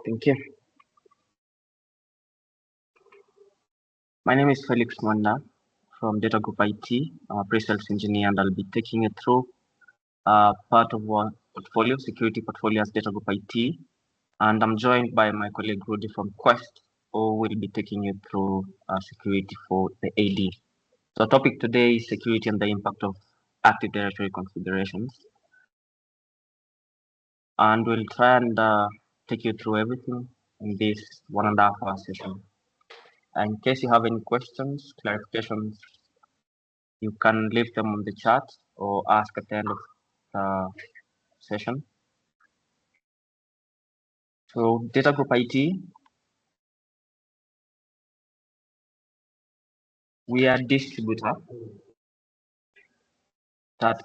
Thank you. My name is Felix Mwanda from DataGroupIT. I'm a pre-sales engineer, and I'll be taking you through part of our portfolio, security portfolio as DataGroupIT. And I'm joined by my colleague Rudy from Quest, who will be taking you through security for the AD. So the topic today is security and the impact of Active Directory configurations. And we'll try and take you through everything in this 1.5 hour session. And in case you have any questions, clarifications, you can leave them on the chat or ask at the end of the session. So DataGroupIT, we are a distributor that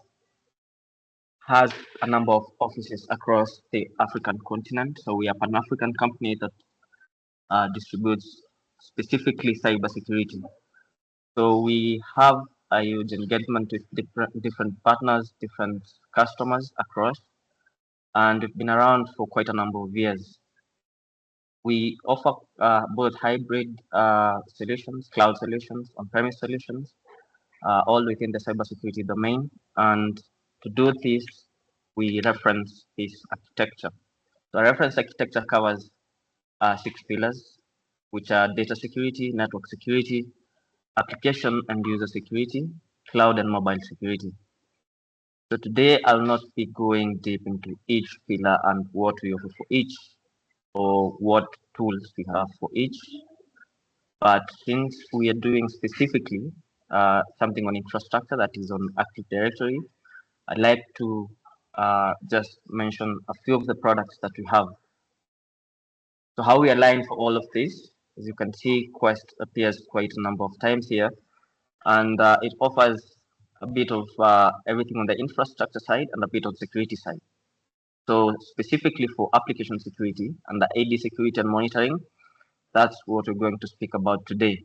has a number of offices across the African continent. So we are an African company that distributes specifically cybersecurity. So we have a huge engagement with different partners, different customers across, and we've been around for quite a number of years. We offer both hybrid solutions, cloud solutions, on-premise solutions, all within the cybersecurity domain. And to do this, we reference this architecture. The reference architecture covers 6 pillars, which are data security, network security, application and user security, cloud and mobile security. So today I'll not be going deep into each pillar and what we offer for each, or what tools we have for each. But since we are doing specifically something on infrastructure that is on Active Directory, I'd like to just mention a few of the products that we have. So how we align for all of this, as you can see, Quest appears quite a number of times here, and it offers a bit of everything on the infrastructure side and a bit of security side. So specifically for application security and the AD security and monitoring, that's what we're going to speak about today.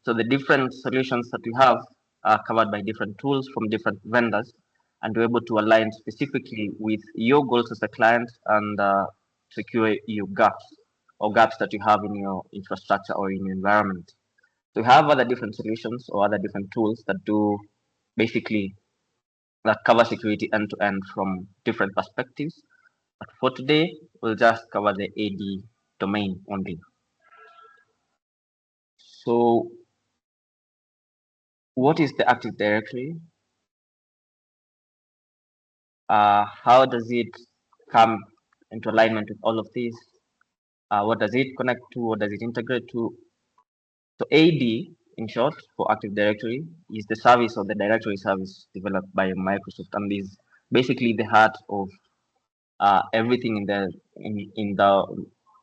So the different solutions that we have are covered by different tools from different vendors, and we're able to align specifically with your goals as a client and secure your gaps or gaps that you have in your infrastructure or in your environment. So we have other different solutions or other different tools that do basically that cover security end to end from different perspectives. But for today, we'll just cover the AD domain only. So what is the Active Directory? How does it come into alignment with all of these? What does it connect to? What does it integrate to? So AD, in short, for Active Directory, is the service or the directory service developed by Microsoft, and is basically the heart of everything in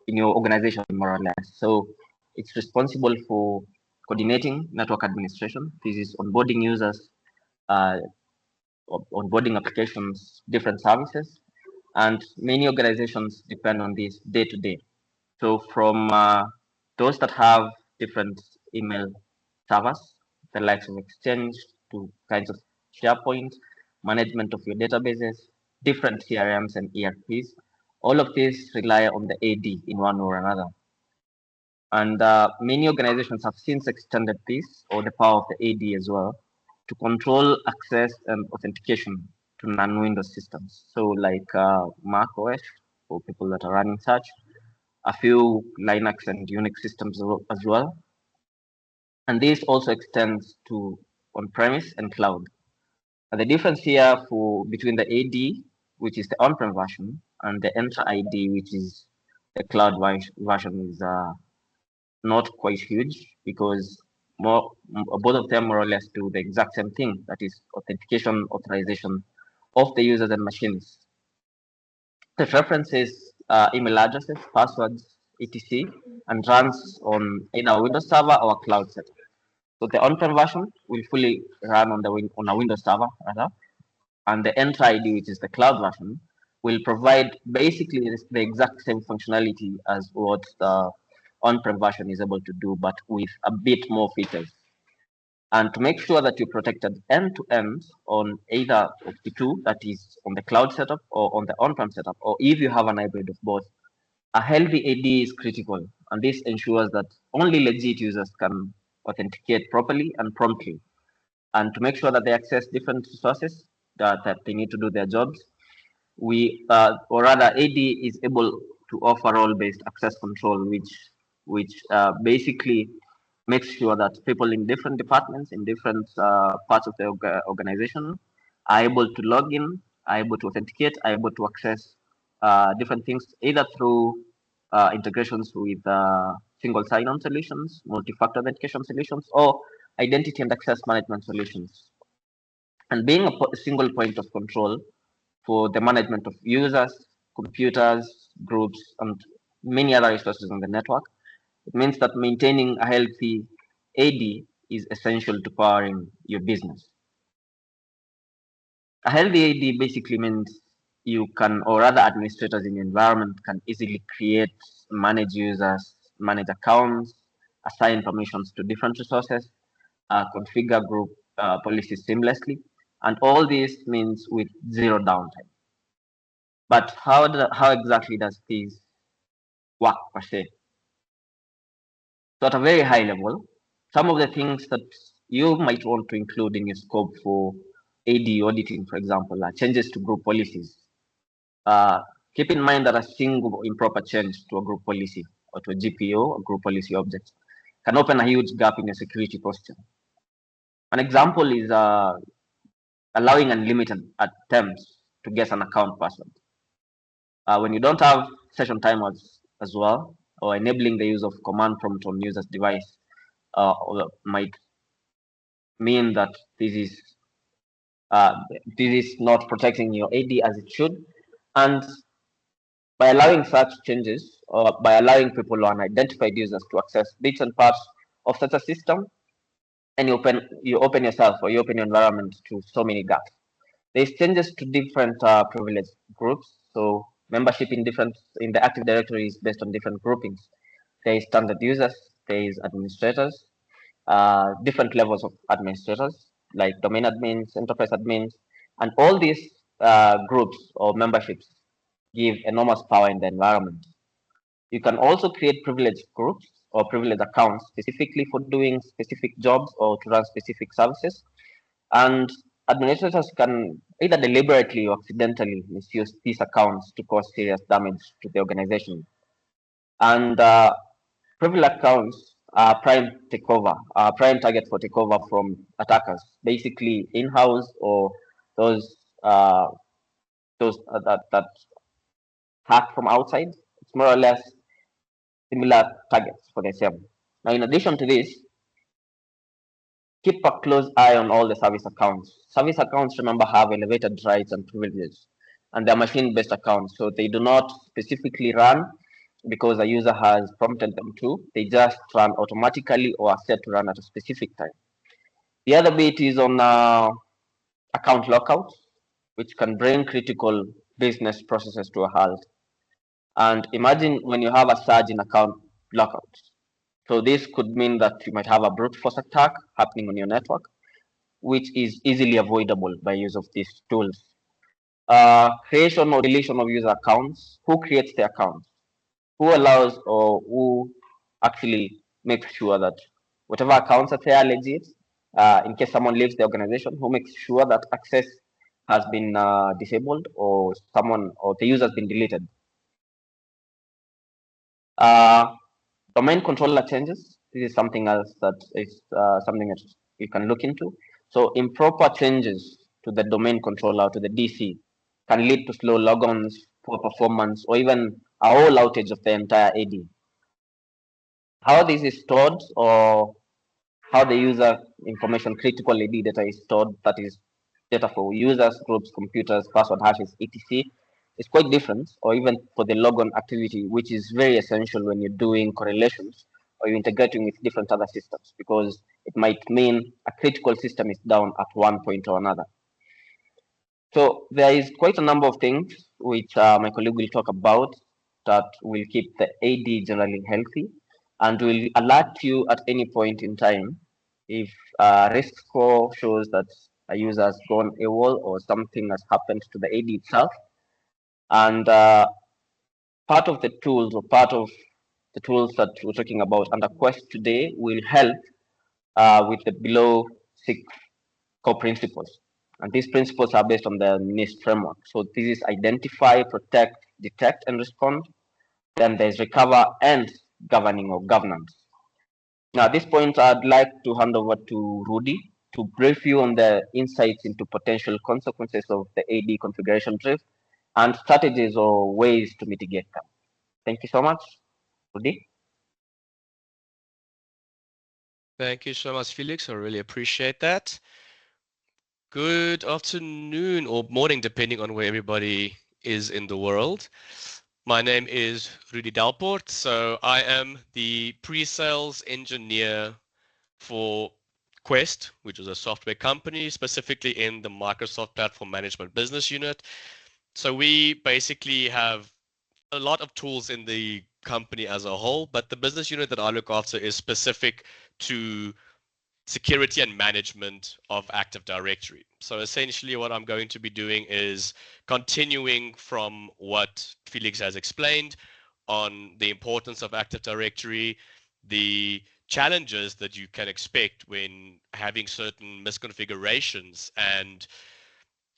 your organization, more or less. So it's responsible for coordinating network administration. This is onboarding users, onboarding applications, different services, and many organizations depend on this day to day. So from those that have different email servers, the likes of Exchange, to kinds of SharePoint, management of your databases, different CRMs and ERPs, all of these rely on the AD in one or another. And many organizations have since extended this, or the power of the AD as well, to control access and authentication to non-Windows systems. So like Mac OS, for people that are running such, a few Linux and Unix systems as well. And this also extends to on-premise and cloud. And the difference here between the AD, which is the on-prem version, and the Entra ID, which is the cloud version, is not quite huge, because both of them more or less do the exact same thing, that is authentication, authorization of the users and machines. It references email addresses, passwords, etc., and runs on either a Windows server or a cloud setup. So the on-prem version will fully run on a Windows server, rather, and the Entra ID, which is the cloud version, will provide basically the exact same functionality as what the on-prem version is able to do, but with a bit more features. And to make sure that you're protected end to end on either of the two, that is on the cloud setup or on the on-prem setup, or if you have an hybrid of both, A healthy AD is critical, and this ensures that only legit users can authenticate properly and promptly, and to make sure that they access different resources that they need to do their jobs. Or rather, AD is able to offer role-based access control, which basically makes sure that people in different departments, in different parts of the organization, are able to log in, are able to authenticate, are able to access different things either through integrations with single sign-on solutions, multi-factor authentication solutions, or identity and access management solutions. And being a single point of control for the management of users, computers, groups, and many other resources on the network, it means that maintaining a healthy AD is essential to powering your business. A healthy AD basically means you can, or rather, administrators in your environment can easily create, manage users, manage accounts, assign permissions to different resources, configure group policies seamlessly, and all this means with zero downtime. But how exactly does this work per se? So at a very high level, some of the things that you might want to include in your scope for AD auditing, for example, are changes to group policies. Keep in mind that a single improper change to a group policy or to a GPO, a group policy object, can open a huge gap in your security posture. An example is allowing unlimited attempts to guess an account password. When you don't have session timers as well, or enabling the use of command prompt on user's device, might mean that uh, this is not protecting your AD as it should. And by allowing such changes, or by allowing people or unidentified users to access bits and parts of such a system, and you open yourself or you open your environment to so many gaps. There's changes to different privileged groups. So membership in the Active Directory is based on different groupings. There is standard users, there is administrators, different levels of administrators like domain admins, enterprise admins, and all these groups or memberships give enormous power in the environment. You can also create privileged groups or privileged accounts specifically for doing specific jobs or to run specific services. And administrators can either deliberately or accidentally misuse these accounts to cause serious damage to the organization. And privileged accounts are prime target for takeover from attackers, basically in-house or those uh, that hack from outside. It's more or less similar targets for the same. Now, in addition to this, keep a close eye on all the service accounts. Service accounts, remember, have elevated rights and privileges, and they're machine-based accounts, so they do not specifically run because a user has prompted them to. They just run automatically or are set to run at a specific time. The other bit is on account lockouts, which can bring critical business processes to a halt. And imagine when you have a surge in account lockouts. So this could mean that you might have a brute force attack happening on your network, which is easily avoidable by use of these tools. Creation or deletion of user accounts. Who creates the accounts? Who allows or who actually makes sure that whatever accounts are there legit, in case someone leaves the organization, who makes sure that access has been disabled or someone or the user has been deleted. Uh, Domain controller changes. This is something else that is something that you can look into. So improper changes to the domain controller, to the DC, can lead to slow logons, poor performance, or even a whole outage of the entire AD. How this is stored or how the user information critical AD data is stored, that is data for users, groups, computers, password hashes, etc. is quite different, or even for the logon activity, which is very essential when you're doing correlations or you're integrating with different other systems, because it might mean a critical system is down at one point or another. So there is quite a number of things which my colleague will talk about that will keep the AD generally healthy and will alert you at any point in time if risk score shows that a user has gone AWOL or something has happened to the AD itself. And part of the tools or part of the tools that we're talking about under Quest today will help with the below six core principles. And these principles are based on the minimise framework. So this is identify, protect, detect, and respond. Then there's recover and governing or governance. Now, at this point, I'd like to hand over to Rudy to brief you on the insights into potential consequences of the AD configuration drift and strategies or ways to mitigate them. Thank you so much, Rudy. Thank you so much, Felix. I really appreciate that. Good afternoon or morning, depending on where everybody is in the world. My name is Rudy Dalport. So I am the pre-sales engineer for Quest, which is a software company, specifically in the Microsoft Platform Management Business Unit. So we basically have a lot of tools in the company as a whole, but the business unit that I look after is specific to security and management of Active Directory. So essentially what I'm going to be doing is continuing from what Felix has explained on the importance of Active Directory, the challenges that you can expect when having certain misconfigurations and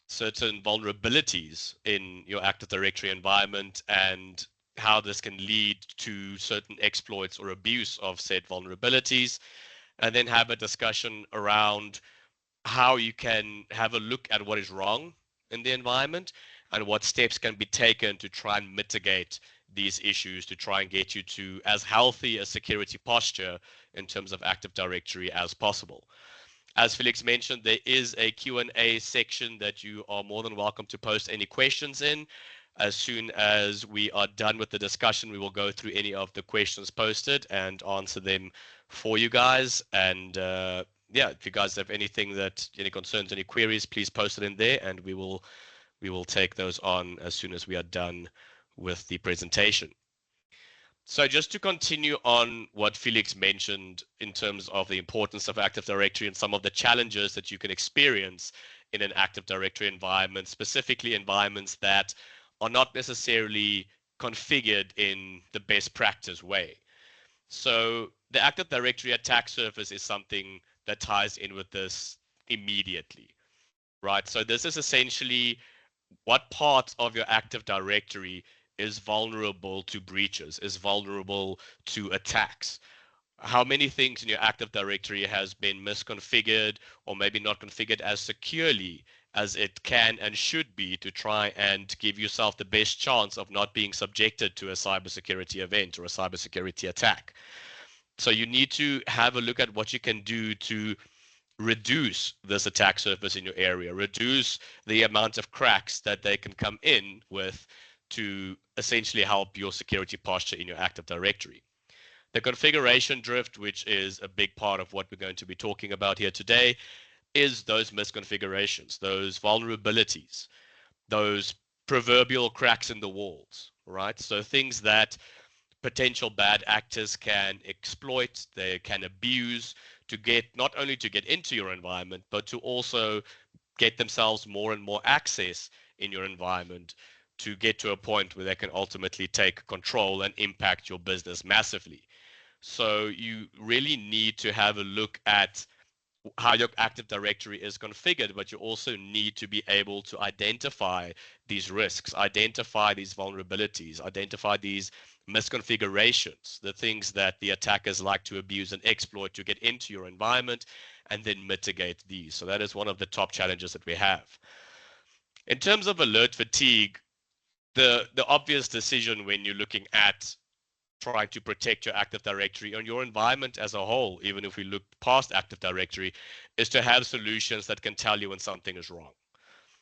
certain vulnerabilities in your Active Directory environment, and how this can lead to certain exploits or abuse of said vulnerabilities, and then have a discussion around how you can have a look at what is wrong in the environment and what steps can be taken to try and mitigate these issues, to try and get you to as healthy a security posture in terms of Active Directory as possible. As Felix mentioned, there is a Q&A section that you are more than welcome to post any questions in. As soon as we are done with the discussion, we will go through any of the questions posted and answer them for you guys. And yeah, if you guys have anything any concerns, any queries, please post it in there, and we will take those on as soon as we are done with the presentation. So just to continue on what Felix mentioned in terms of the importance of Active Directory and some of the challenges that you can experience in an Active Directory environment, specifically environments that are not necessarily configured in the best practice way. So the Active Directory attack surface is something that ties in with this immediately, right? So this is essentially what part of your Active Directory is vulnerable to breaches, is vulnerable to attacks. How many things in your Active Directory has been misconfigured or maybe not configured as securely as it can and should be to try and give yourself the best chance of not being subjected to a cybersecurity event or a cybersecurity attack. So you need to have a look at what you can do to reduce this attack surface in your area, reduce the amount of cracks that they can come in with to essentially help your security posture in your Active Directory. The configuration drift, which is a big part of what we're going to be talking about here today, is those misconfigurations, those vulnerabilities, those proverbial cracks in the walls, right? So things that potential bad actors can exploit, they can abuse to get not only to get into your environment, but to also get themselves more and more access in your environment to get to a point where they can ultimately take control and impact your business massively. So you really need to have a look at how your Active Directory is configured, but you also need to be able to identify these risks, identify these vulnerabilities, identify these misconfigurations, the things that the attackers like to abuse and exploit to get into your environment, and then mitigate these. So that is one of the top challenges that we have. In terms of alert fatigue, the obvious decision when you're looking at trying to protect your Active Directory and your environment as a whole, even if we look past Active Directory, is to have solutions that can tell you when something is wrong.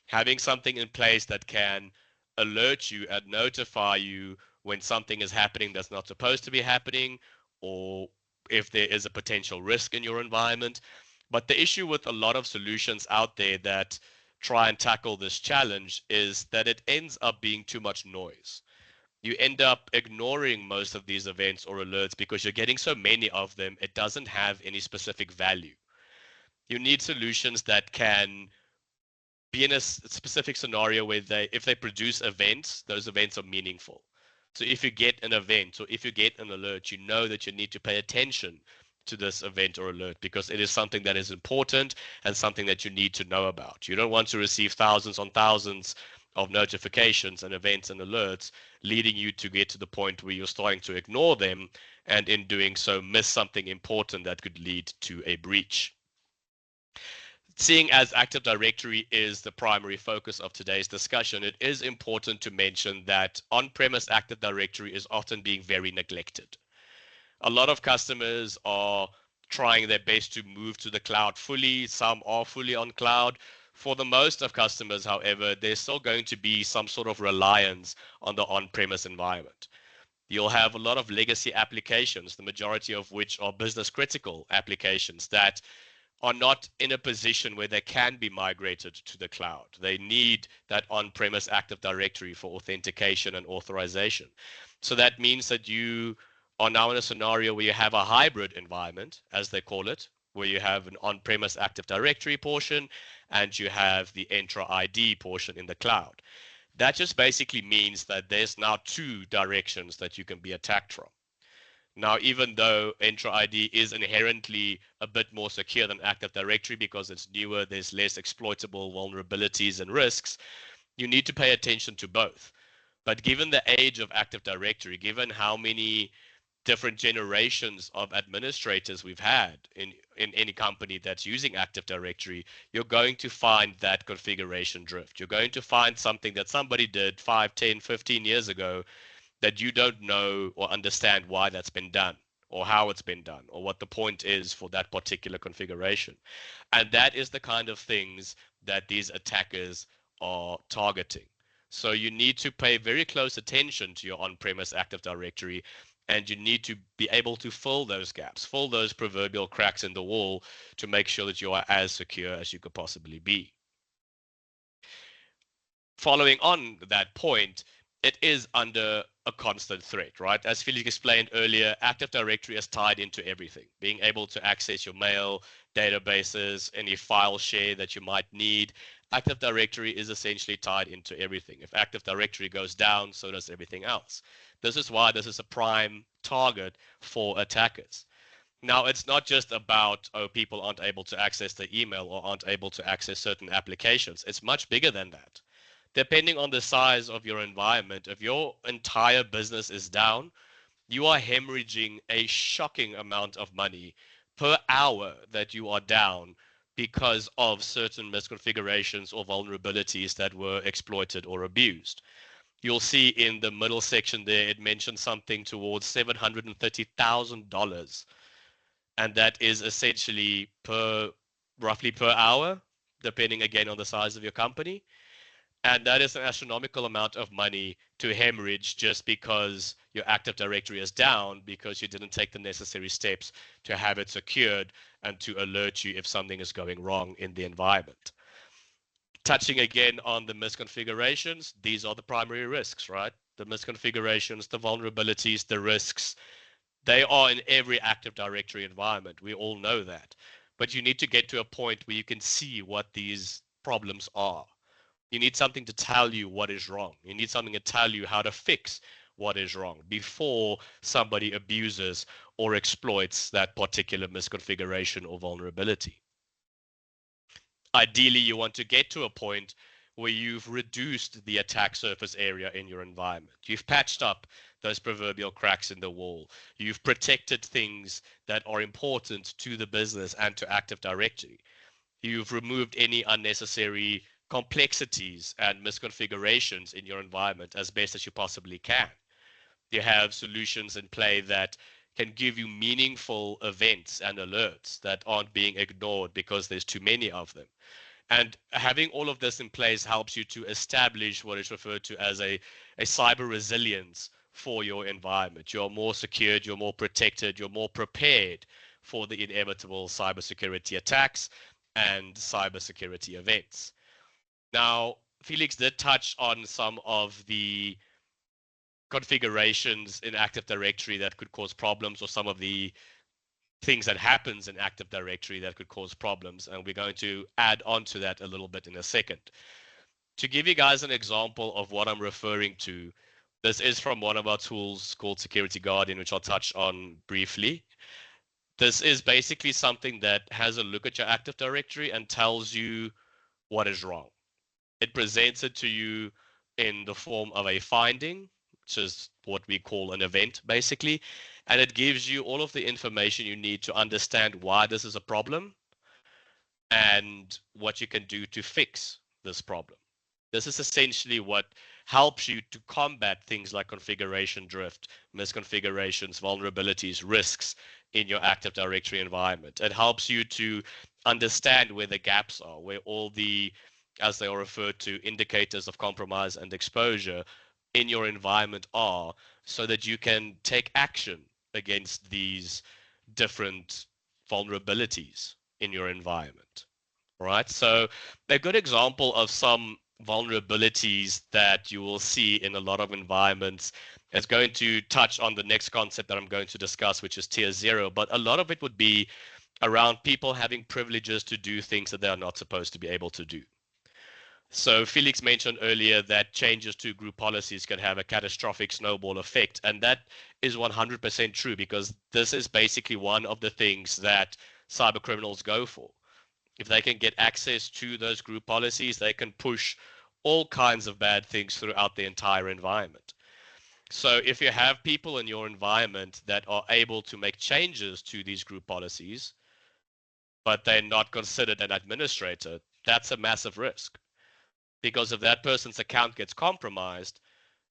Having something in place that can alert you and notify you when something is happening that's not supposed to be happening, or if there is a potential risk in your environment. But the issue with a lot of solutions out there that try and tackle this challenge is that it ends up being too much noise. You end up ignoring most of these events or alerts because you're getting so many of them, it doesn't have any specific value. You need solutions that can be in a specific scenario where if they produce events, those events are meaningful. So if you get an event or if you get an alert, you know that you need to pay attention to this event or alert because it is something that is important and something that you need to know about. You don't want to receive thousands on thousands of notifications and events and alerts, leading you to get to the point where you're starting to ignore them and in doing so miss something important that could lead to a breach. Seeing as Active Directory is the primary focus of today's discussion, it is important to mention that on-premise Active Directory is often being very neglected. A lot of customers are trying their best to move to the cloud fully. Some are fully on cloud. For the most of customers, however, there's still going to be some sort of reliance on the on-premise environment. You'll have a lot of legacy applications, the majority of which are business critical applications that are not in a position where they can be migrated to the cloud. They need that on-premise Active Directory for authentication and authorization. So that means that you are now in a scenario where you have a hybrid environment, as they call it, where you have an on-premise Active Directory portion and you have the Entra ID portion in the cloud. That just basically means that there's now two directions that you can be attacked from. Now, even though Entra ID is inherently a bit more secure than Active Directory because it's newer, there's less exploitable vulnerabilities and risks, you need to pay attention to both. But given the age of Active Directory, given how many different generations of administrators we've had in any company that's using Active Directory, you're going to find that configuration drift. You're going to find something that somebody did 5, 10, 15 years ago that you don't know or understand why that's been done or how it's been done or what the point is for that particular configuration. And that is the kind of things that these attackers are targeting. So you need to pay very close attention to your on-premise Active Directory, and you need to be able to fill those gaps, fill those proverbial cracks in the wall to make sure that you are as secure as you could possibly be. Following on that point, it is under a constant threat, right? As Felix explained earlier, Active Directory is tied into everything. Being able to access your mail, databases, any file share that you might need. Active Directory is essentially tied into everything. If Active Directory goes down, so does everything else. This is why this is a prime target for attackers. Now, it's not just about, oh, people aren't able to access the email or aren't able to access certain applications. It's much bigger than that. Depending on the size of your environment, if your entire business is down, you are hemorrhaging a shocking amount of money per hour that you are down because of certain misconfigurations or vulnerabilities that were exploited or abused. You'll see in the middle section there, it mentions something towards $730,000. And that is essentially roughly per hour, depending again on the size of your company. And that is an astronomical amount of money to hemorrhage just because your Active Directory is down because you didn't take the necessary steps to have it secured and to alert you if something is going wrong in the environment. Touching again on the misconfigurations, these are the primary risks, right? The misconfigurations, the vulnerabilities, the risks, they are in every Active Directory environment. We all know that. But you need to get to a point where you can see what these problems are. You need something to tell you what is wrong. You need something to tell you how to fix what is wrong before somebody abuses or exploits that particular misconfiguration or vulnerability. Ideally, you want to get to a point where you've reduced the attack surface area in your environment. You've patched up those proverbial cracks in the wall. You've protected things that are important to the business and to Active Directory. You've removed any unnecessary complexities and misconfigurations in your environment as best as you possibly can. You have solutions in play that can give you meaningful events and alerts that aren't being ignored because there's too many of them. And having all of this in place helps you to establish what is referred to as a cyber resilience for your environment. You're more secured, you're more protected, you're more prepared for the inevitable cybersecurity attacks and cybersecurity events. Now, Felix did touch on some of the configurations in Active Directory that could cause problems, or some of the things that happens in Active Directory that could cause problems, and we're going to add on to that a little bit in a second. To give you guys an example of what I'm referring to, This is from one of our tools called Security Guardian, which I'll touch on briefly. This is basically something that has a look at your Active Directory and tells you what is wrong. It presents it to you in the form of a finding, which is what we call an event, basically, and it gives you all of the information you need to understand why this is a problem and what you can do to fix this problem. This is essentially what helps you to combat things like configuration drift, misconfigurations, vulnerabilities, risks in your Active Directory environment. It helps you to understand where the gaps are, where all the, as they are referred to, indicators of compromise and exposure in your environment are, so that you can take action against these different vulnerabilities in your environment. Right? So a good example of some vulnerabilities that you will see in a lot of environments is going to touch on the next concept that I'm going to discuss, which is tier 0, but a lot of it would be around people having privileges to do things that they are not supposed to be able to do. So Felix mentioned earlier that changes to group policies can have a catastrophic snowball effect, and that is 100% true, because this is basically one of the things that cyber criminals go for. If they can get access to those group policies, they can push all kinds of bad things throughout the entire environment. So if you have people in your environment that are able to make changes to these group policies, but they're not considered an administrator, that's a massive risk. Because if that person's account gets compromised,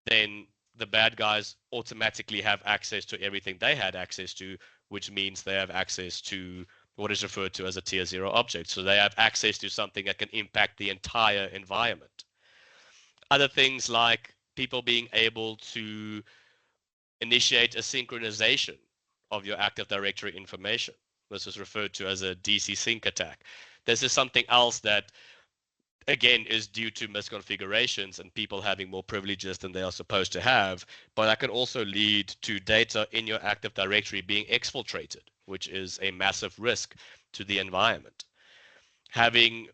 then the bad guys automatically have access to everything they had access to, which means they have access to what is referred to as a tier 0 object. So they have access to something that can impact the entire environment. Other things like people being able to initiate a synchronization of your Active Directory information. This is referred to as a DC sync attack. This is something else that, again, is due to misconfigurations and people having more privileges than they are supposed to have, but that can also lead to data in your Active Directory being exfiltrated, which is a massive risk to the environment. Having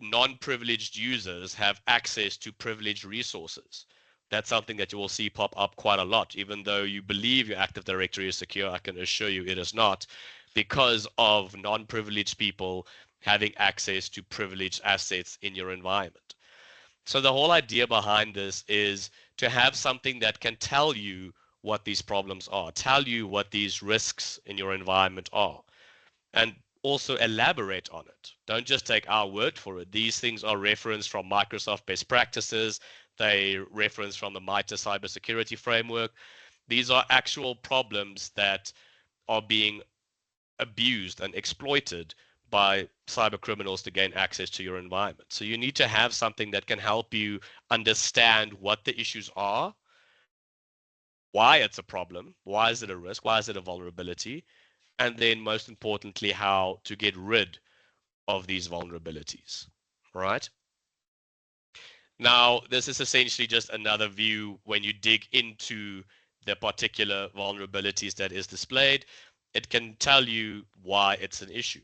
non-privileged users have access to privileged resources. That's something that you will see pop up quite a lot. Even though you believe your Active Directory is secure, I can assure you it is not, because of non-privileged people having access to privileged assets in your environment. So the whole idea behind this is to have something that can tell you what these problems are, tell you what these risks in your environment are, and also elaborate on it. Don't just take our word for it. These things are referenced from Microsoft best practices. They reference from the MITRE cybersecurity framework. These are actual problems that are being abused and exploited by cyber criminals to gain access to your environment. So you need to have something that can help you understand what the issues are, why it's a problem, why is it a risk, why is it a vulnerability, and then most importantly, how to get rid of these vulnerabilities, right? Now, this is essentially just another view when you dig into the particular vulnerabilities that is displayed. It can tell you why it's an issue.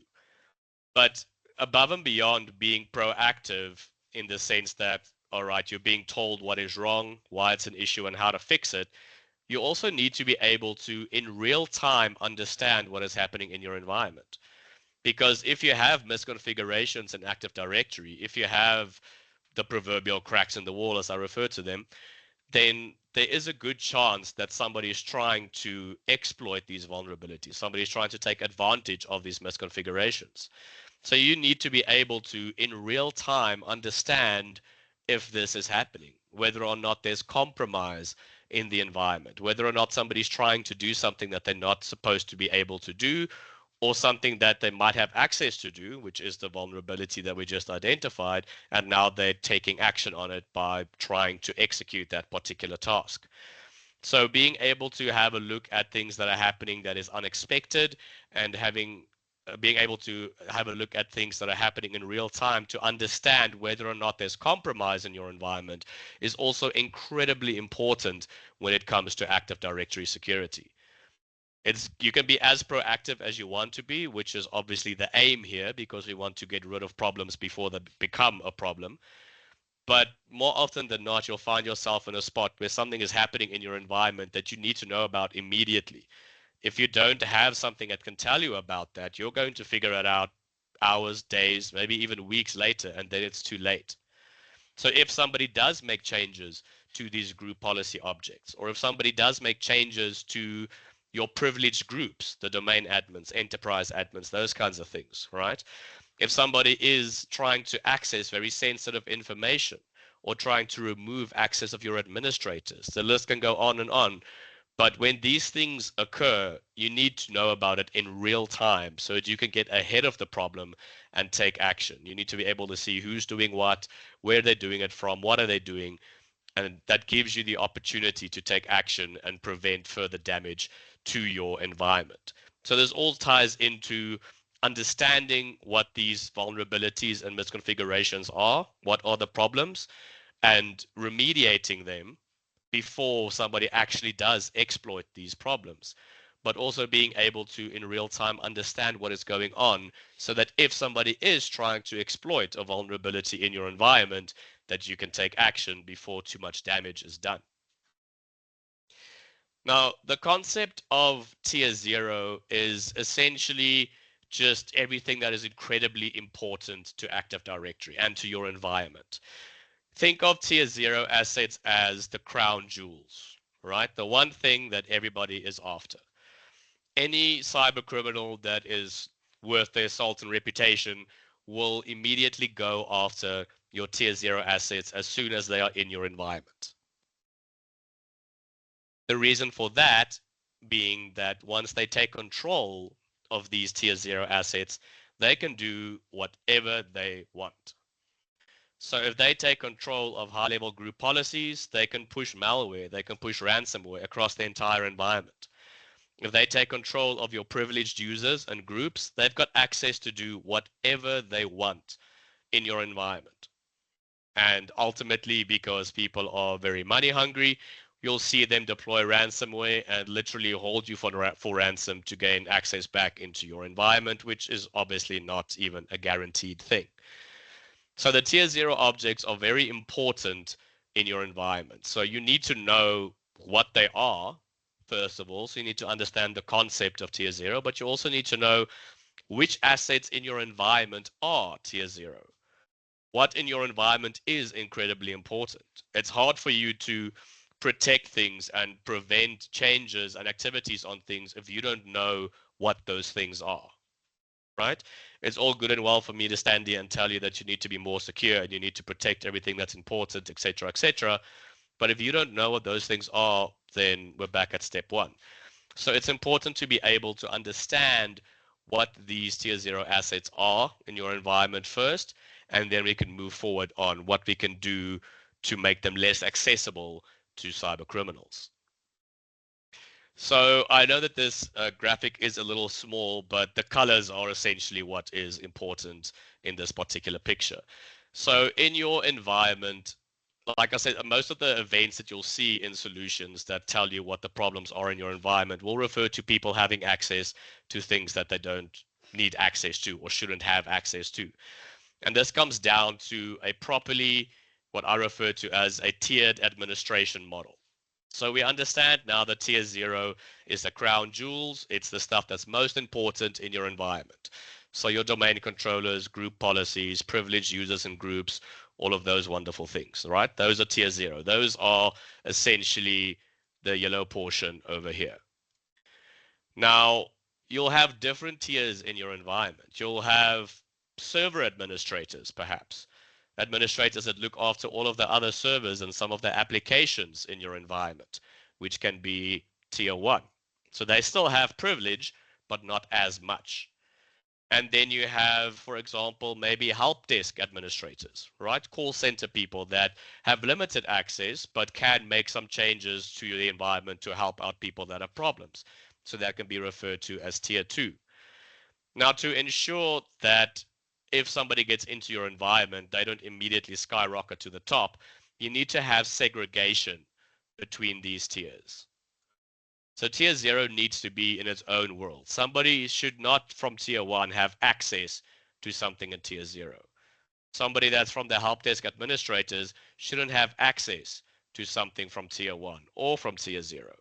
But above and beyond being proactive in the sense that, all right, you're being told what is wrong, why it's an issue, and how to fix it, you also need to be able to, in real time, understand what is happening in your environment. Because if you have misconfigurations in Active Directory, if you have the proverbial cracks in the wall, as I refer to them, then there is a good chance that somebody is trying to exploit these vulnerabilities. Somebody is trying to take advantage of these misconfigurations. So you need to be able to, in real time, understand if this is happening, whether or not there's compromise in the environment, whether or not somebody's trying to do something that they're not supposed to be able to do, or something that they might have access to do, which is the vulnerability that we just identified, and now they're taking action on it by trying to execute that particular task. So being able to have a look at things that are happening that is unexpected, and having being able to have a look at things that are happening in real time to understand whether or not there's compromise in your environment is also incredibly important when it comes to Active Directory security. You can be as proactive as you want to be, which is obviously the aim here, because we want to get rid of problems before they become a problem. But more often than not, you'll find yourself in a spot where something is happening in your environment that you need to know about immediately. If you don't have something that can tell you about that, you're going to figure it out hours, days, maybe even weeks later, and then it's too late. So if somebody does make changes to these group policy objects, or if somebody does make changes to your privileged groups, the domain admins, enterprise admins, those kinds of things, right? If somebody is trying to access very sensitive information or trying to remove access of your administrators, the list can go on and on. But when these things occur, you need to know about it in real time so that you can get ahead of the problem and take action. You need to be able to see who's doing what, where they're doing it from, what are they doing, and that gives you the opportunity to take action and prevent further damage to your environment. So this all ties into understanding what these vulnerabilities and misconfigurations are, what are the problems, and remediating them before somebody actually does exploit these problems, but also being able to in real time understand what is going on so that if somebody is trying to exploit a vulnerability in your environment, that you can take action before too much damage is done. Now, the concept of tier zero is essentially just everything that is incredibly important to Active Directory and to your environment. Think of tier zero assets as the crown jewels, right? The one thing that everybody is after. Any cyber criminal that is worth their salt and reputation will immediately go after your tier zero assets as soon as they are in your environment. The reason for that being that once they take control of these tier zero assets, they can do whatever they want. So if they take control of high-level group policies, they can push malware, they can push ransomware across the entire environment. If they take control of your privileged users and groups, they've got access to do whatever they want in your environment. And ultimately, because people are very money hungry, you'll see them deploy ransomware and literally hold you for ransom to gain access back into your environment, which is obviously not even a guaranteed thing. So the tier zero objects are very important in your environment. So you need to know what they are, first of all. So you need to understand the concept of tier zero, but you also need to know which assets in your environment are tier zero. What in your environment is incredibly important. It's hard for you to protect things and prevent changes and activities on things if you don't know what those things are, right? It's all good and well for me to stand here and tell you that you need to be more secure and you need to protect everything that's important, etc., etc. But if you don't know what those things are, then we're back at step one. So it's important to be able to understand what these tier zero assets are in your environment first, and then we can move forward on what we can do to make them less accessible to cyber criminals. So I know that this graphic is a little small, but the colors are essentially what is important in this particular picture. So in your environment, like I said, most of the events that you'll see in solutions that tell you what the problems are in your environment will refer to people having access to things that they don't need access to or shouldn't have access to. And this comes down to a properly, what I refer to as a tiered administration model. So we understand now that tier zero is the crown jewels. It's the stuff that's most important in your environment. So your domain controllers, group policies, privileged users and groups, all of those wonderful things, right? Those are tier zero. Those are essentially the yellow portion over here. Now, you'll have different tiers in your environment. You'll have server administrators, perhaps, administrators that look after all of the other servers and some of the applications in your environment, which can be tier one. So they still have privilege, but not as much. And then you have, for example, maybe help desk administrators, right? Call center people that have limited access, but can make some changes to the environment to help out people that have problems. So that can be referred to as tier two. Now, to ensure that if somebody gets into your environment, they don't immediately skyrocket to the top, you need to have segregation between these tiers. So tier zero needs to be in its own world. Somebody should not from tier one have access to something in tier zero. Somebody that's from the help desk administrators shouldn't have access to something from tier 1 or from tier 0.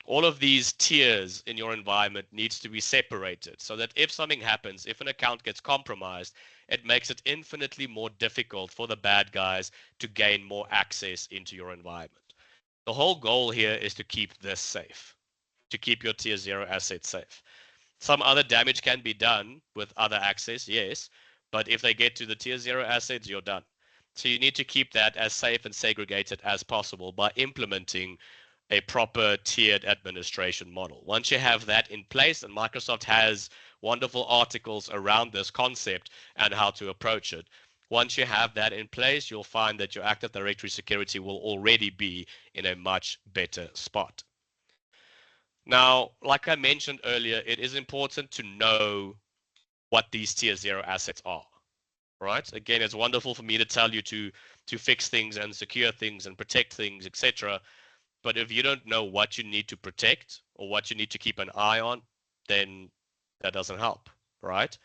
All of these tiers in your environment needs to be separated so that if something happens, if an account gets compromised, it makes it infinitely more difficult for the bad guys to gain more access into your environment. The whole goal here is to keep this safe, to keep your tier 0 assets safe. Some other damage can be done with other access, yes, but if they get to the tier 0 assets, you're done. So you need to keep that as safe and segregated as possible by implementing a proper tiered administration model. Once you have that in place, and Microsoft has wonderful articles around this concept and how to approach it, once you have that in place, you'll find that your Active Directory security will already be in a much better spot. Now, like I mentioned earlier, it is important to know what these tier 0 assets are. Right? Again, it's wonderful for me to tell you to fix things and secure things and protect things, etc. But if you don't know what you need to protect or what you need to keep an eye on, then that doesn't help, right?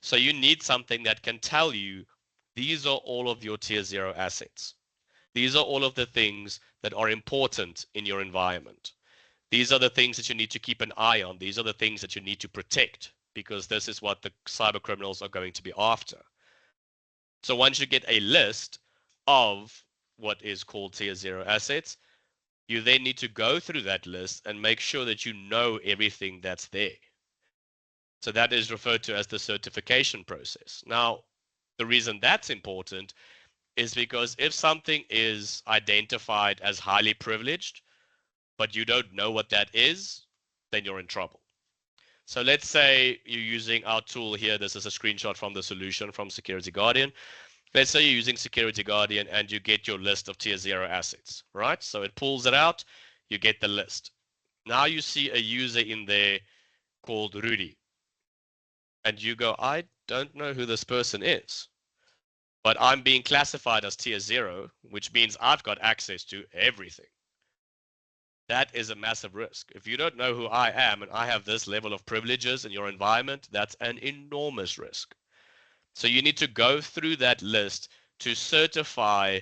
So you need something that can tell you these are all of your tier 0 assets. These are all of the things that are important in your environment. These are the things that you need to keep an eye on. These are the things that you need to protect because this is what the cyber criminals are going to be after. So once you get a list of what is called tier 0 assets, you then need to go through that list and make sure that you know everything that's there. So that is referred to as the certification process. Now, the reason that's important is because if something is identified as highly privileged, but you don't know what that is, then you're in trouble. So let's say you're using our tool here. This is a screenshot from the solution from Security Guardian. Let's say you're using Security Guardian and you get your list of tier 0 assets, right? So it pulls it out, you get the list. Now you see a user in there called Rudy. And you go, I don't know who this person is, but I'm being classified as tier 0, which means I've got access to everything. That is a massive risk. If you don't know who I am and I have this level of privileges in your environment, that's an enormous risk. So you need to go through that list to certify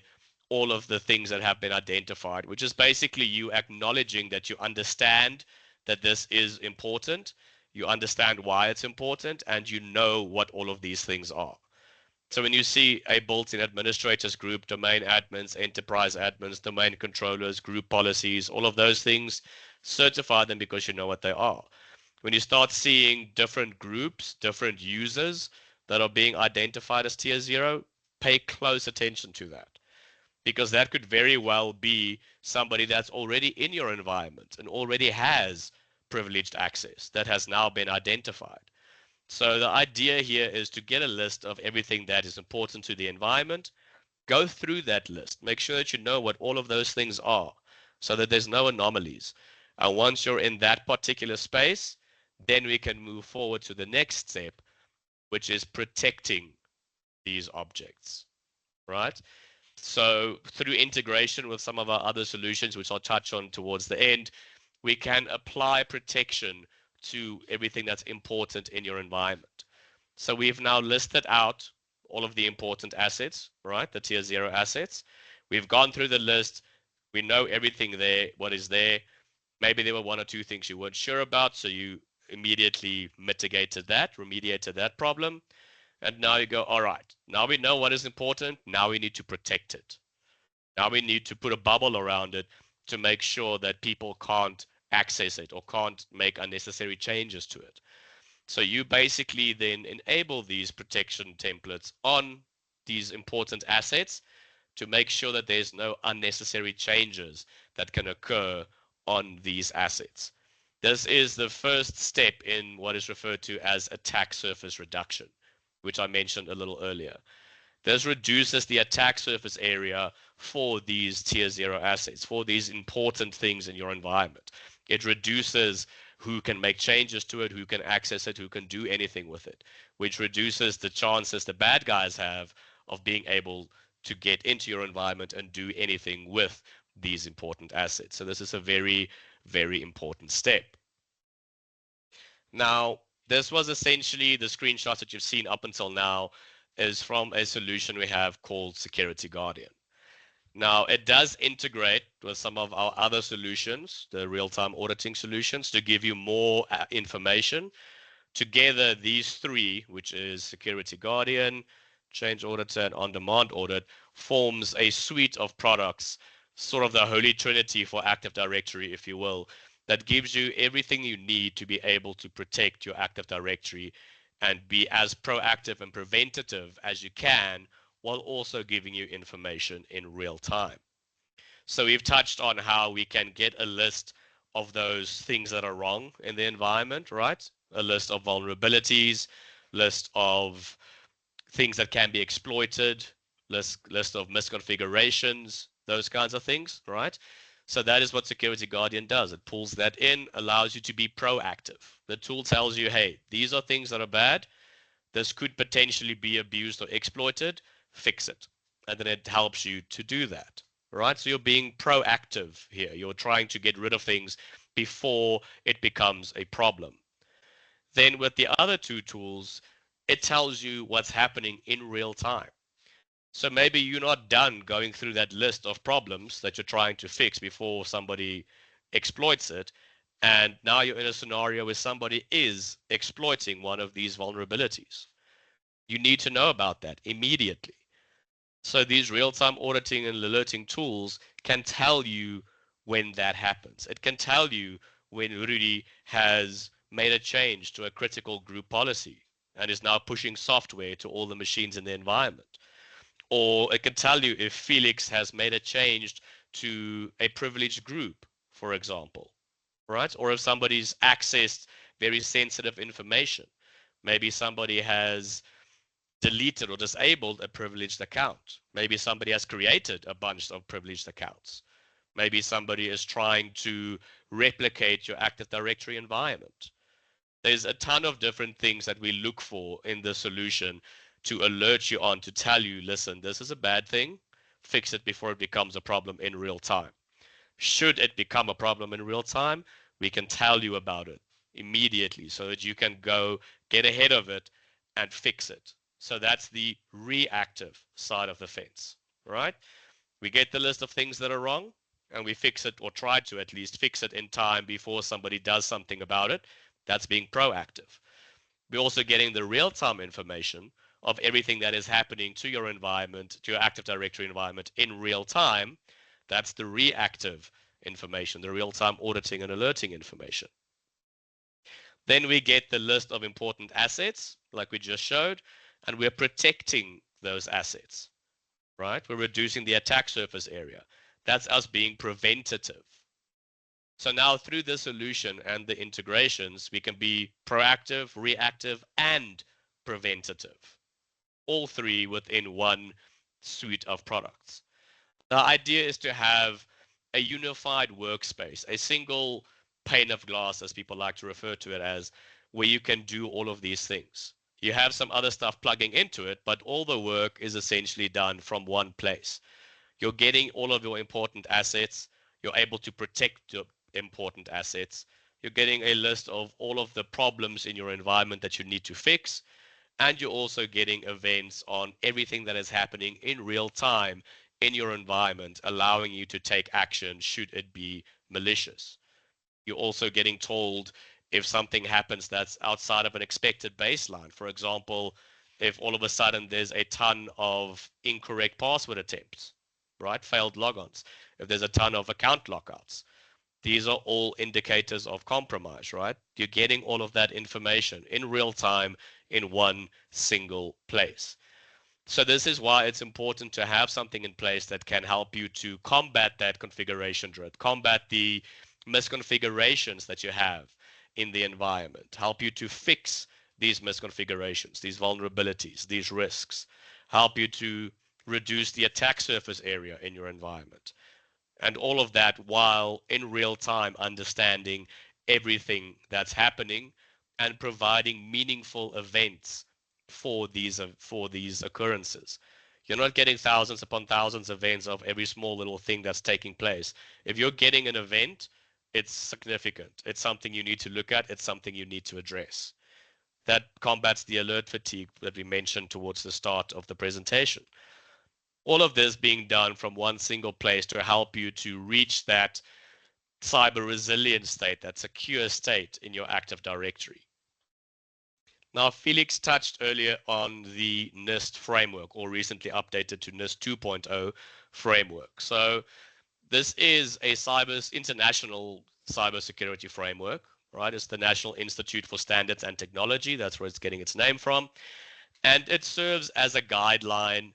all of the things that have been identified, which is basically you acknowledging that you understand that this is important, you understand why it's important, and you know what all of these things are. So when you see a built-in administrators group, domain admins, enterprise admins, domain controllers, group policies, all of those things, certify them because you know what they are. When you start seeing different groups, different users that are being identified as tier 0, pay close attention to that because that could very well be somebody that's already in your environment and already has privileged access that has now been identified. So the idea here is to get a list of everything that is important to the environment, go through that list, make sure that you know what all of those things are so that there's no anomalies. And once you're in that particular space, then we can move forward to the next step, which is protecting these objects, right? So through integration with some of our other solutions, which I'll touch on towards the end, we can apply protection to everything that's important in your environment. So we've now listed out all of the important assets, right? The tier 0 assets. We've gone through the list. We know everything there, what is there. Maybe there were one or two things you weren't sure about, so you immediately mitigated that, remediated that problem. And now you go, all right, now we know what is important. Now we need to protect it. Now we need to put a bubble around it to make sure that people can't access it or can't make unnecessary changes to it. So you basically then enable these protection templates on these important assets to make sure that there's no unnecessary changes that can occur on these assets. This is the first step in what is referred to as attack surface reduction, which I mentioned a little earlier. This reduces the attack surface area for these tier 0 assets, for these important things in your environment. It reduces who can make changes to it, who can access it, who can do anything with it, which reduces the chances the bad guys have of being able to get into your environment and do anything with these important assets. So this is a very, very important step. Now, this was essentially the screenshots that you've seen up until now. is from a solution we have called Security Guardian. Now, it does integrate with some of our other solutions, the real-time auditing solutions, to give you more information. Together, these three, which is Security Guardian, Change Auditor, and On-Demand Audit, forms a suite of products, sort of the holy trinity for Active Directory, if you will, that gives you everything you need to be able to protect your Active Directory and be as proactive and preventative as you can, while also giving you information in real time. So we've touched on how we can get a list of those things that are wrong in the environment, right? A list of vulnerabilities, list of things that can be exploited, list of misconfigurations, those kinds of things, right? So that is what Security Guardian does. It pulls that in, allows you to be proactive. The tool tells you, hey, these are things that are bad. This could potentially be abused or exploited. Fix it. And then it helps you to do that, right? So you're being proactive here. You're trying to get rid of things before it becomes a problem. Then with the other two tools, it tells you what's happening in real time. So maybe you're not done going through that list of problems that you're trying to fix before somebody exploits it. And now you're in a scenario where somebody is exploiting one of these vulnerabilities. You need to know about that immediately. So these real-time auditing and alerting tools can tell you when that happens. It can tell you when Rudy has made a change to a critical group policy and is now pushing software to all the machines in the environment. Or it can tell you if Felix has made a change to a privileged group, for example, right? Or if somebody's accessed very sensitive information. Maybe somebody has deleted or disabled a privileged account. Maybe somebody has created a bunch of privileged accounts. Maybe somebody is trying to replicate your Active Directory environment. There's a ton of different things that we look for in the solution to alert you on, to tell you, listen, this is a bad thing, fix it before it becomes a problem in real time. Should it become a problem in real time, we can tell you about it immediately so that you can go get ahead of it and fix it. So that's the reactive side of the fence, right? We get the list of things that are wrong and we fix it, or try to at least fix it in time before somebody does something about it. That's being proactive. We're also getting the real-time information of everything that is happening to your environment, to your Active Directory environment in real time. That's the reactive information, the real-time auditing and alerting information. Then we get the list of important assets, like we just showed, and we're protecting those assets, right? We're reducing the attack surface area. That's us being preventative. So now through the solution and the integrations, we can be proactive, reactive, and preventative. All three within one suite of products. The idea is to have a unified workspace, a single pane of glass, as people like to refer to it as, where you can do all of these things. You have some other stuff plugging into it, but all the work is essentially done from one place. You're getting all of your important assets. You're able to protect your important assets. You're getting a list of all of the problems in your environment that you need to fix. And you're also getting events on everything that is happening in real time in your environment, allowing you to take action should it be malicious. You're also getting told if something happens that's outside of an expected baseline. For example, if all of a sudden there's a ton of incorrect password attempts, right? Failed logons. If there's a ton of account lockouts. These are all indicators of compromise, right? You're getting all of that information in real time in one single place. So this is why it's important to have something in place that can help you to combat that configuration drift, combat the misconfigurations that you have in the environment, help you to fix these misconfigurations, these vulnerabilities, these risks, help you to reduce the attack surface area in your environment. And all of that while in real time understanding everything that's happening and providing meaningful events for these occurrences. You're not getting thousands upon thousands of events of every small little thing that's taking place. If you're getting an event, it's significant. It's something you need to look at. It's something you need to address. that combats the alert fatigue that we mentioned towards the start of the presentation. All of this being done from one single place to help you to reach that cyber resilient state, that secure state in your Active Directory. Now, Felix touched earlier on the NIST framework, or recently updated to NIST 2.0 framework. So this is a international cybersecurity framework, right? It's the National Institute for Standards and Technology. That's where it's getting its name from. And it serves as a guideline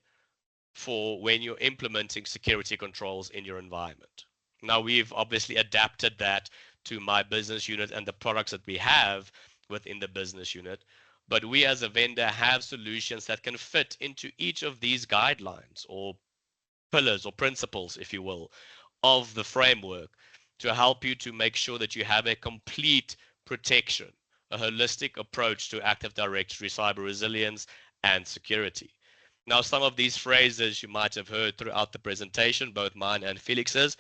for when you're implementing security controls in your environment. Now, we've obviously adapted that to my business unit and the products that we have within the business unit. But we as a vendor have solutions that can fit into each of these guidelines or pillars or principles, if you will, of the framework to help you to make sure that you have a complete protection, a holistic approach to Active Directory, cyber resilience, and security. Now, some of these phrases you might have heard throughout the presentation, both mine and Felix's,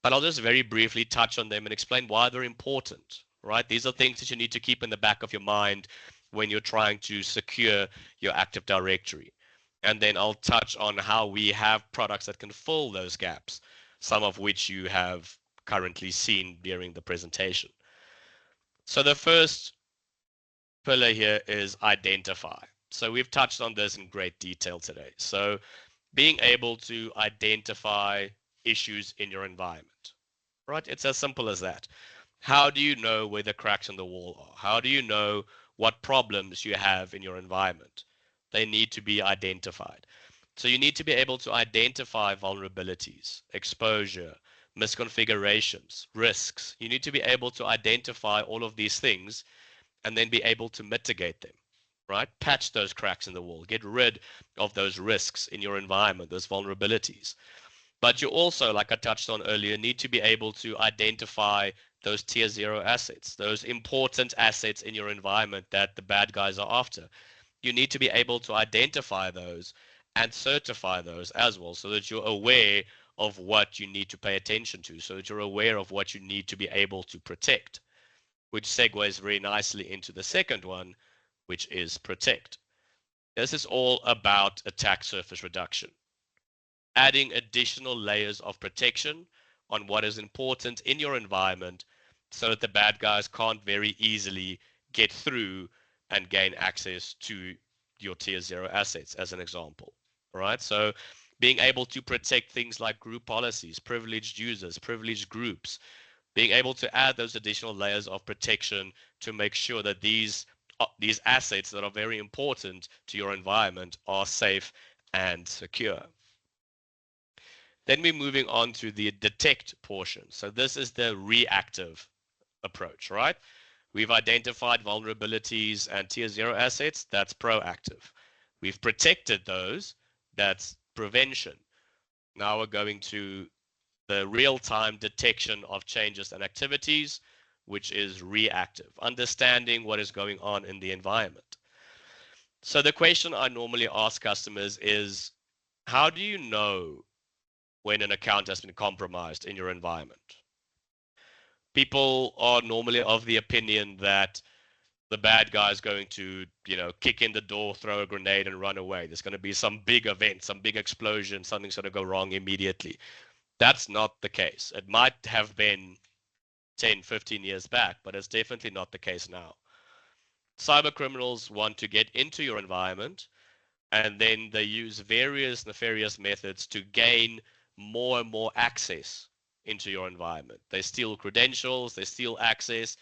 but I'll just very briefly touch on them and explain why they're important, right? These are things that you need to keep in the back of your mind when you're trying to secure your Active Directory. And then I'll touch on how we have products that can fill those gaps, some of which you have currently seen during the presentation. So the first pillar here is identify. So we've touched on this in great detail today. So being able to identify issues in your environment, right? It's as simple as that. How do you know where the cracks in the wall are? How do you know what problems you have in your environment? They need to be identified. So you need to be able to identify vulnerabilities, exposure, misconfigurations, risks. You need to be able to identify all of these things and then be able to mitigate them, right? Patch those cracks in the wall, get rid of those risks in your environment, those vulnerabilities. But you also, like I touched on earlier, need to be able to identify those tier 0 assets, those important assets in your environment that the bad guys are after. You need to be able to identify those and certify those as well, so that you're aware of what you need to pay attention to, so that you're aware of what you need to be able to protect, which segues very nicely into the second one, which is protect. This is all about attack surface reduction, adding additional layers of protection on what is important in your environment so that the bad guys can't very easily get through and gain access to your tier 0 assets, as an example. All right, so being able to protect things like group policies, privileged users, privileged groups, being able to add those additional layers of protection to make sure that these assets that are very important to your environment are safe and secure. Then we're moving on to the detect portion. So this is the reactive approach, right? We've identified vulnerabilities and tier 0 assets. That's proactive. We've protected those. That's prevention. Now we're going to the real-time detection of changes and activities, which is reactive, understanding what is going on in the environment. So the question I normally ask customers is, how do you know when an account has been compromised in your environment? People are normally of the opinion that the bad guy is going to, kick in the door, throw a grenade and run away. There's going to be some big event, some big explosion, something's going to go wrong immediately. That's not the case. It might have been 10, 15 years back, but it's definitely not the case now. Cyber criminals want to get into your environment, and then they use various nefarious methods to gain more and more access into your environment. They steal credentials, they steal access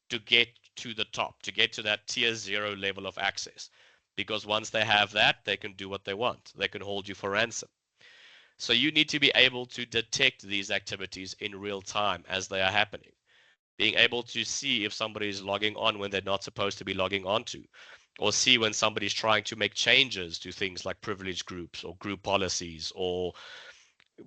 to get to the top, to get to that tier 0 level of access. Because once they have that, they can do what they want. They can hold you for ransom. So you need to be able to detect these activities in real time as they are happening. Being able to see if somebody is logging on when they're not supposed to be logging on to, or see when somebody's trying to make changes to things like privileged groups or group policies or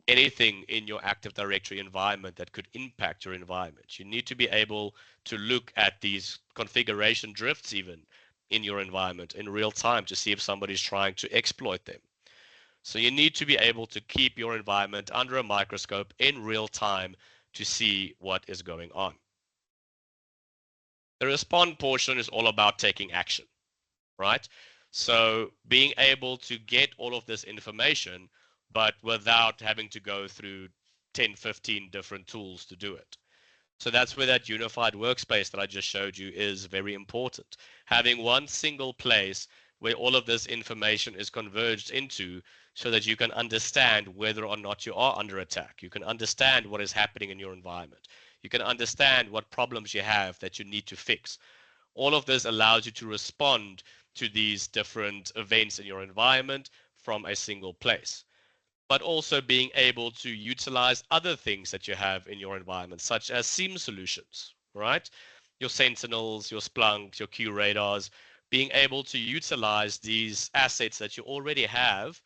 anything in your Active Directory environment that could impact your environment. You need to be able to look at these configuration drifts even in your environment in real time to see if somebody's trying to exploit them. So you need to be able to keep your environment under a microscope in real time to see what is going on. The respond portion is all about taking action. right? So being able to get all of this information, but without having to go through 10, 15 different tools to do it. So that's where that unified workspace that I just showed you is very important. Having one single place where all of this information is converged into so that you can understand whether or not you are under attack. You can understand what is happening in your environment. You can understand what problems you have that you need to fix. All of this allows you to respond to these different events in your environment from a single place, but also being able to utilize other things that you have in your environment, such as SIEM solutions, right? Your Sentinels, your Splunks, your Q radars, being able to utilize these assets that you already have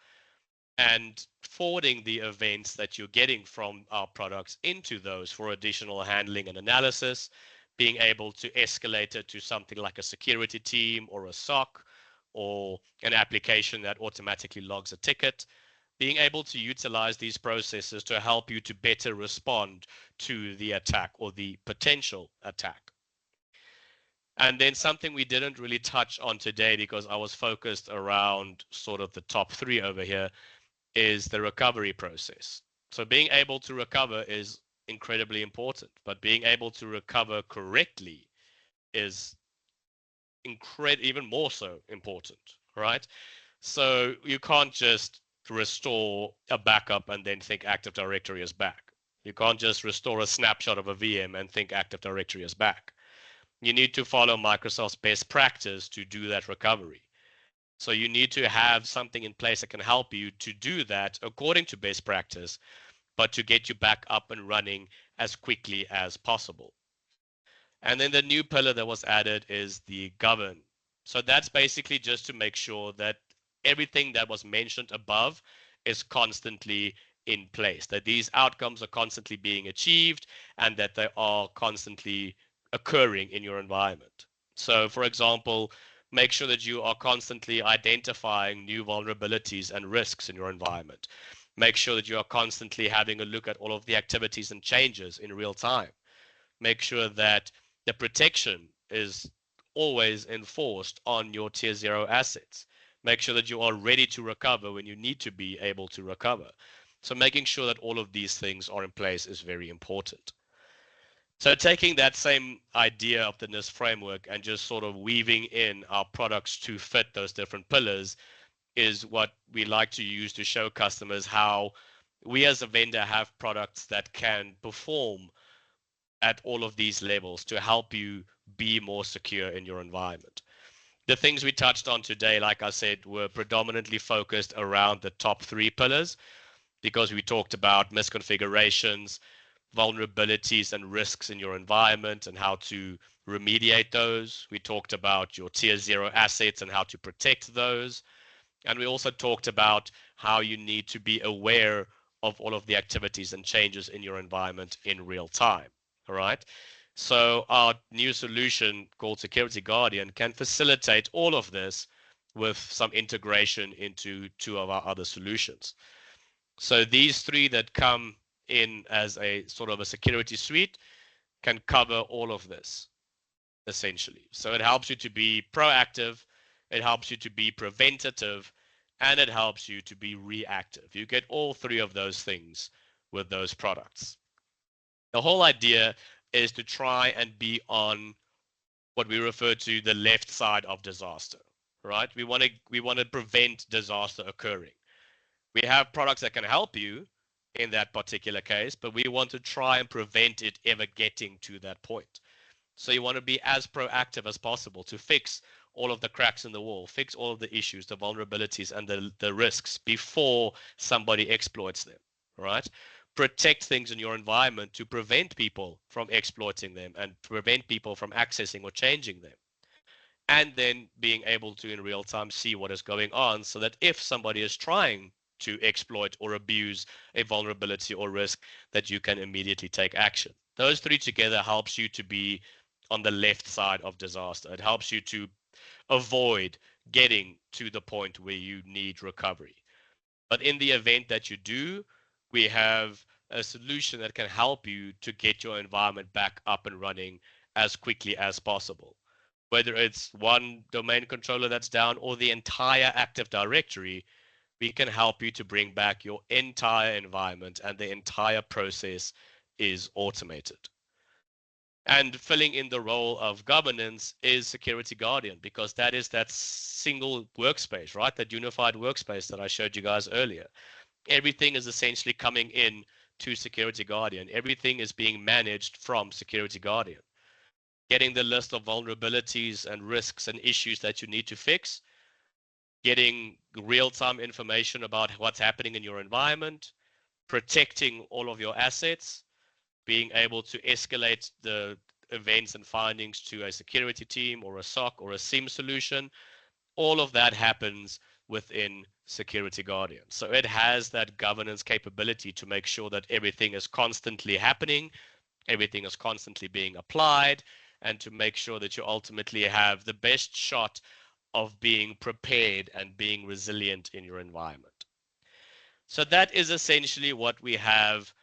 and forwarding the events that you're getting from our products into those for additional handling and analysis, being able to escalate it to something like a security team or a SOC or an application that automatically logs a ticket, being able to utilize these processes to help you to better respond to the attack or the potential attack. And then something we didn't really touch on today because I was focused around sort of the top three over here is the recovery process. So being able to recover is incredibly important, but being able to recover correctly is even more so important, right? So you can't just restore a backup and then think Active Directory is back. You can't just restore a snapshot of a VM and think Active Directory is back. You need to follow Microsoft's best practice to do that recovery. So you need to have something in place that can help you to do that according to best practice, but to get you back up and running as quickly as possible. And then the new pillar that was added is the govern. So that's basically just to make sure that everything that was mentioned above is constantly in place, that these outcomes are constantly being achieved and that they are constantly occurring in your environment. So, for example, make sure that you are constantly identifying new vulnerabilities and risks in your environment. Make sure that you are constantly having a look at all of the activities and changes in real time. Make sure that the protection is always enforced on your tier zero assets. Make sure that you are ready to recover when you need to be able to recover. So making sure that all of these things are in place is very important. So taking that same idea of the NIST framework and just sort of weaving in our products to fit those different pillars is what we like to use to show customers how we as a vendor have products that can perform at all of these levels to help you be more secure in your environment. The things we touched on today, like I said, were predominantly focused around the top three pillars because we talked about misconfigurations, vulnerabilities, and risks in your environment and how to remediate those. We talked about your tier zero assets and how to protect those. And we also talked about how you need to be aware of all of the activities and changes in your environment in real time. All right. So our new solution called Security Guardian can facilitate all of this with some integration into two of our other solutions. So these three that come in as a sort of a security suite can cover all of this essentially. So it helps you to be proactive, it helps you to be preventative, and it helps you to be reactive. You get all three of those things with those products. The whole idea is to try and be on what we refer to the left side of disaster, right? We want to prevent disaster occurring. We have products that can help you in that particular case, but we want to try and prevent it ever getting to that point. So you want to be as proactive as possible to fix all of the cracks in the wall, fix all of the issues, the vulnerabilities, and the risks before somebody exploits them, right? Protect things in your environment to prevent people from exploiting them and prevent people from accessing or changing them. And then being able to in real time see what is going on so that if somebody is trying to exploit or abuse a vulnerability or risk, that you can immediately take action. Those three together helps you to be on the left side of disaster. It helps you to avoid getting to the point where you need recovery. But in the event that you do, we have a solution that can help you to get your environment back up and running as quickly as possible. whether it's one domain controller that's down or the entire Active Directory, we can help you to bring back your entire environment, and the entire process is automated. And filling in the role of governance is Security Guardian, because that is that single workspace, right? That unified workspace that I showed you guys earlier. Everything is essentially coming in to Security Guardian. Everything is being managed from Security Guardian. Getting the list of vulnerabilities and risks and issues that you need to fix, getting real-time information about what's happening in your environment, protecting all of your assets, being able to escalate the events and findings to a security team or a SOC or a SIEM solution. All of that happens within Security Guardian. So it has that governance capability to make sure that everything is constantly happening, everything is constantly being applied, and to make sure that you ultimately have the best shot of being prepared and being resilient in your environment. So that is essentially what we have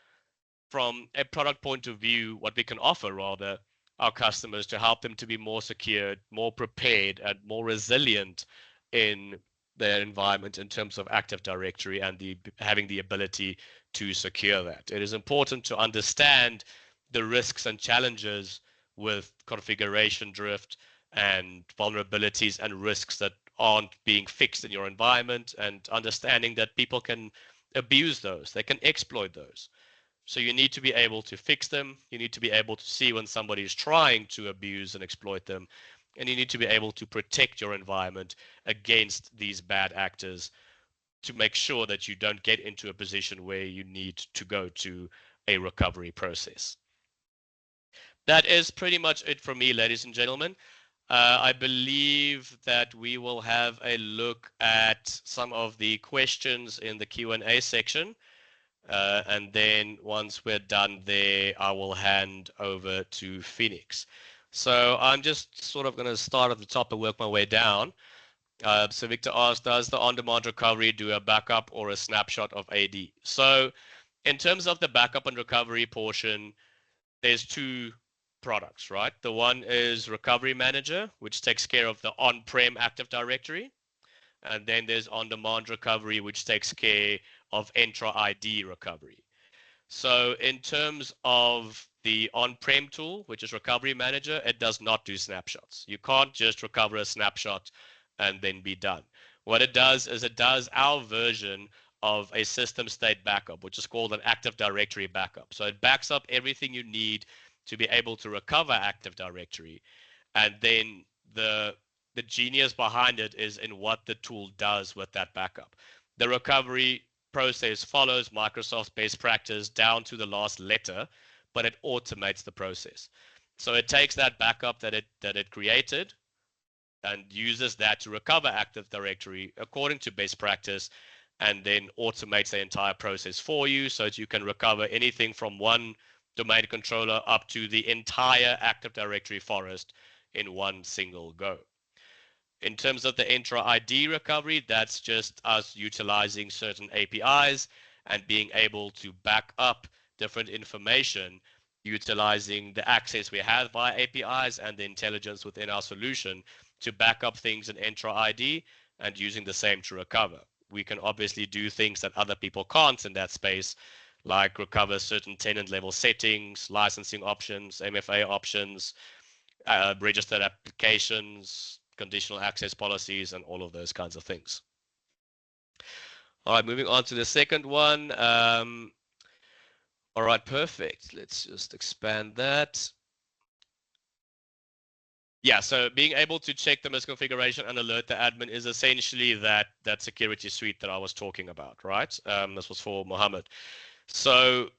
from a product point of view, what we can offer rather our customers to help them to be more secure, more prepared, and more resilient in their environment in terms of Active Directory and having the ability to secure that. It is important to understand the risks and challenges with configuration drift and vulnerabilities and risks that aren't being fixed in your environment, and understanding that people can abuse those, they can exploit those. So you need to be able to fix them. You need to be able to see when somebody is trying to abuse and exploit them. And you need to be able to protect your environment against these bad actors to make sure that you don't get into a position where you need to go to a recovery process. That is pretty much it for me, ladies and gentlemen. I believe that we will have a look at some of the questions in the Q&A section. And then once we're done there, I will hand over to Phoenix. So I'm just sort of going to start at the top and work my way down. So Victor asked, does the on-demand recovery do a backup or a snapshot of AD? So in terms of the backup and recovery portion, there's two products, right? The one is Recovery Manager, which takes care of the on-prem Active Directory. And then there's on-demand recovery, which takes care of Entra ID recovery. So in terms of the on-prem tool, which is Recovery Manager, it does not do snapshots. You can't just recover a snapshot and then be done. What it does is it does our version of a system state backup, which is called an Active Directory backup. So it backs up everything you need to be able to recover Active Directory. And then the genius behind it is in what the tool does with that backup. The recovery process follows Microsoft's best practice down to the last letter, but it automates the process. So it takes that backup that it created and uses that to recover Active Directory according to best practice, and then automates the entire process for you so that you can recover anything from one domain controller up to the entire Active Directory forest in one single go. In terms of the Entra ID recovery, that's just us utilizing certain APIs and being able to back up different information, utilizing the access we have via APIs and the intelligence within our solution to back up things in Entra ID and using the same to recover. We can obviously do things that other people can't in that space, like recover certain tenant level settings, licensing options, MFA options, registered applications, conditional access policies, and all of those kinds of things. All right, moving on to the second one. All right, perfect. Let's just expand that. Yeah, so being able to check the misconfiguration and alert the admin is essentially that security suite that I was talking about, right? This was for Mohammed. So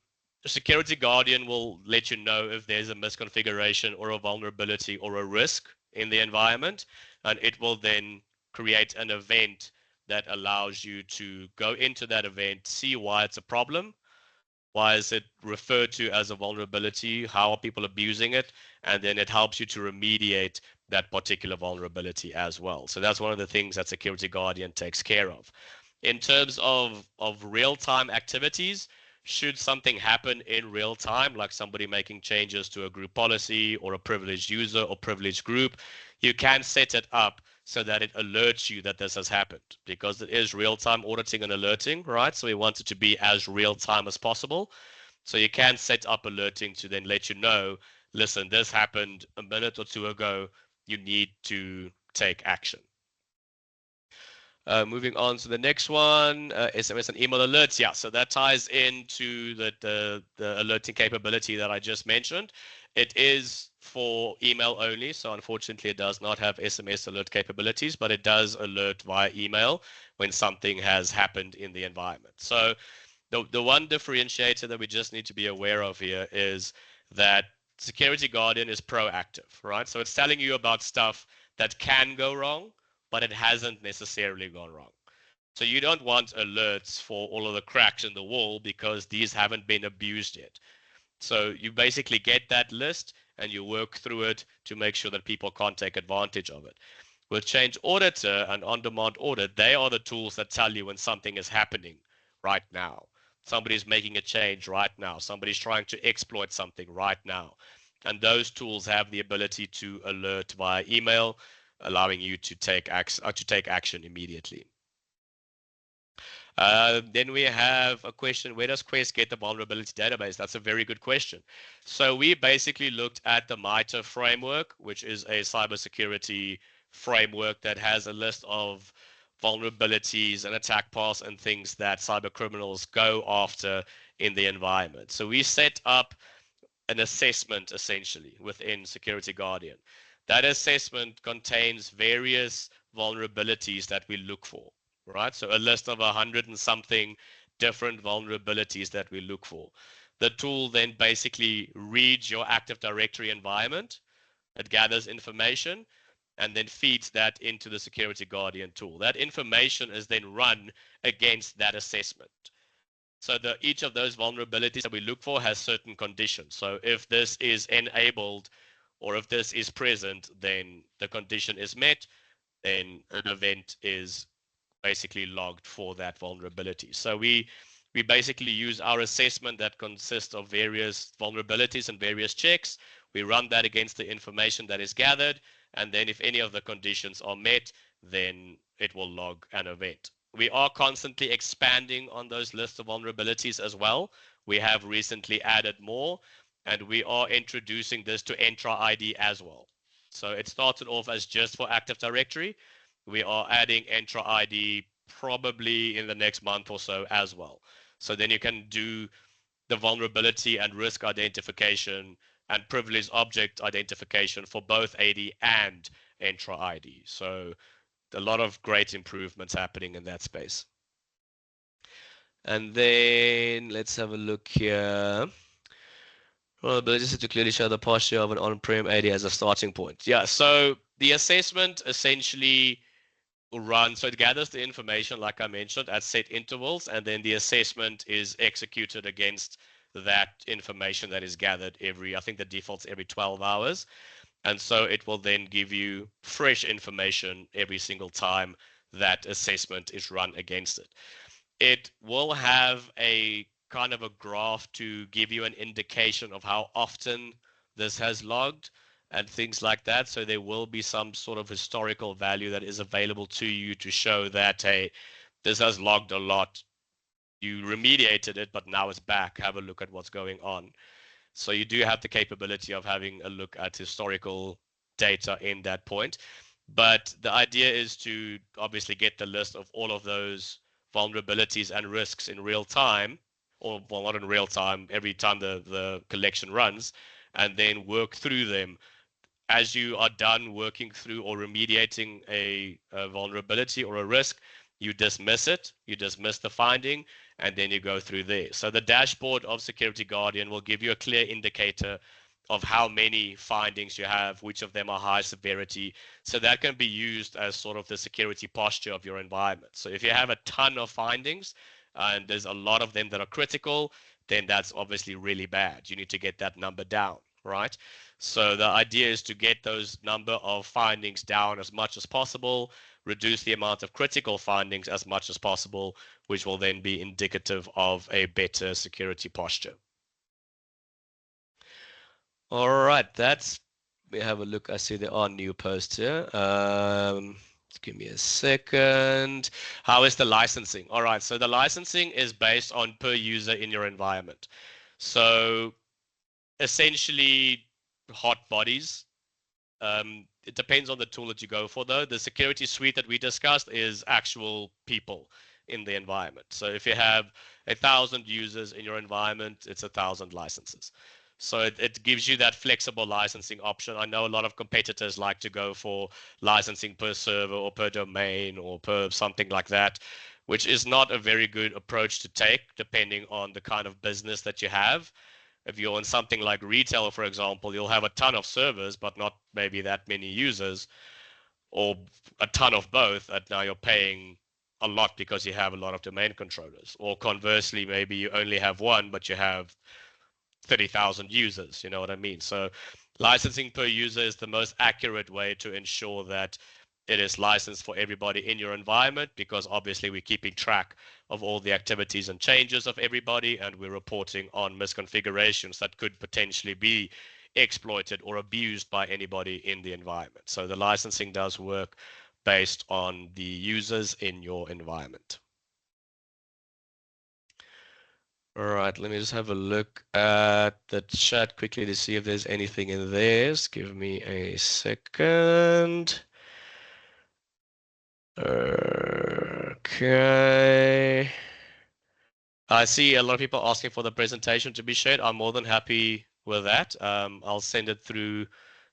Security Guardian will let you know if there's a misconfiguration or a vulnerability or a risk in the environment, and it will then create an event that allows you to go into that event, see why it's a problem, why is it referred to as a vulnerability, how are people abusing it, and then it helps you to remediate that particular vulnerability as well. So that's one of the things that Security Guardian takes care of. In terms of real-time activities, should something happen in real time, like somebody making changes to a group policy or a privileged user or privileged group, you can set it up so that it alerts you that this has happened, because it is real-time auditing and alerting, right? So we want it to be as real-time as possible. So you can set up alerting to then let you know, listen, this happened a minute or two ago, you need to take action. Moving on to the next one, SMS and email alerts. Yeah, so that ties into the alerting capability that I just mentioned. It is for email only, so unfortunately it does not have SMS alert capabilities, but it does alert via email when something has happened in the environment. So the one differentiator that we just need to be aware of here is that Security Guardian is proactive, right? So it's telling you about stuff that can go wrong, but it hasn't necessarily gone wrong. So you don't want alerts for all of the cracks in the wall because these haven't been abused yet. So you basically get that list and you work through it to make sure that people can't take advantage of it. With Change Auditor and On-Demand Audit, they are the tools that tell you when something is happening right now. Somebody's making a change right now. Somebody's trying to exploit something right now. And those tools have the ability to alert via email, allowing you to take action immediately. Then we have a question, where does Quest get the vulnerability database? That's a very good question. So we basically looked at the MITRE framework, which is a cybersecurity framework that has a list of vulnerabilities and attack paths and things that cyber criminals go after in the environment. So we set up an assessment essentially within Security Guardian. That assessment contains various vulnerabilities that we look for, right? So a list of 100 and something different vulnerabilities that we look for. The tool then basically reads your Active Directory environment, it gathers information, and then feeds that into the Security Guardian tool. That information is then run against that assessment. So each of those vulnerabilities that we look for has certain conditions. So if this is enabled or if this is present, then the condition is met, then an event is basically logged for that vulnerability. So we basically use our assessment that consists of various vulnerabilities and various checks. We run that against the information that is gathered, and then if any of the conditions are met, then it will log an event. We are constantly expanding on those lists of vulnerabilities as well. We have recently added more, and we are introducing this to Entra ID as well. So it started off as just for Active Directory. We are adding Entra ID probably in the next month or so as well. So then you can do the vulnerability and risk identification and privileged object identification for both AD and Entra ID. So a lot of great improvements happening in that space. And then let's have a look here. Vulnerabilities to clearly show the posture of an on-prem AD as a starting point. Yeah, so the assessment essentially run, so it gathers the information, like I mentioned, at set intervals, and then the assessment is executed against that information that is gathered I think the default's every 12 hours. And so it will then give you fresh information every single time that assessment is run against it. It will have a kind of a graph to give you an indication of how often this has logged and things like that. So there will be some sort of historical value that is available to you to show that, hey, this has logged a lot. You remediated it, but now it's back. Have a look at what's going on. So you do have the capability of having a look at historical data in that point. But the idea is to obviously get the list of all of those vulnerabilities and risks in real time, or well, not in real time, every time the collection runs, and then work through them. As you are done working through or remediating a vulnerability or a risk, you dismiss it, you dismiss the finding, and then you go through there. So the dashboard of Security Guardian will give you a clear indicator of how many findings you have, which of them are high severity. So that can be used as sort of the security posture of your environment. So if you have a ton of findings and there's a lot of them that are critical, then that's obviously really bad. You need to get that number down, right? So the idea is to get those number of findings down as much as possible, reduce the amount of critical findings as much as possible, which will then be indicative of a better security posture. All right, we have a look. I see there are new posts here. Give me a second. How is the licensing? All right, so the licensing is based on per user in your environment. So essentially hot bodies. It depends on the tool that you go for, though. The security suite that we discussed is actual people in the environment. So if you have 1,000 users in your environment, it's 1,000 licenses. So it gives you that flexible licensing option. I know a lot of competitors like to go for licensing per server or per domain or per something like that, which is not a very good approach to take depending on the kind of business that you have. If you're in something like retail, for example, you'll have a ton of servers, but not maybe that many users, or a ton of both, and now you're paying a lot because you have a lot of domain controllers. Or conversely, maybe you only have one, but you have 30,000 users, you know what I mean? So licensing per user is the most accurate way to ensure that it is licensed for everybody in your environment, because obviously we're keeping track of all the activities and changes of everybody, and we're reporting on misconfigurations that could potentially be exploited or abused by anybody in the environment. So the licensing does work based on the users in your environment. All right, let me just have a look at the chat quickly to see if there's anything in there. Just give me a second. Okay. I see a lot of people asking for the presentation to be shared. I'm more than happy with that. I'll send it through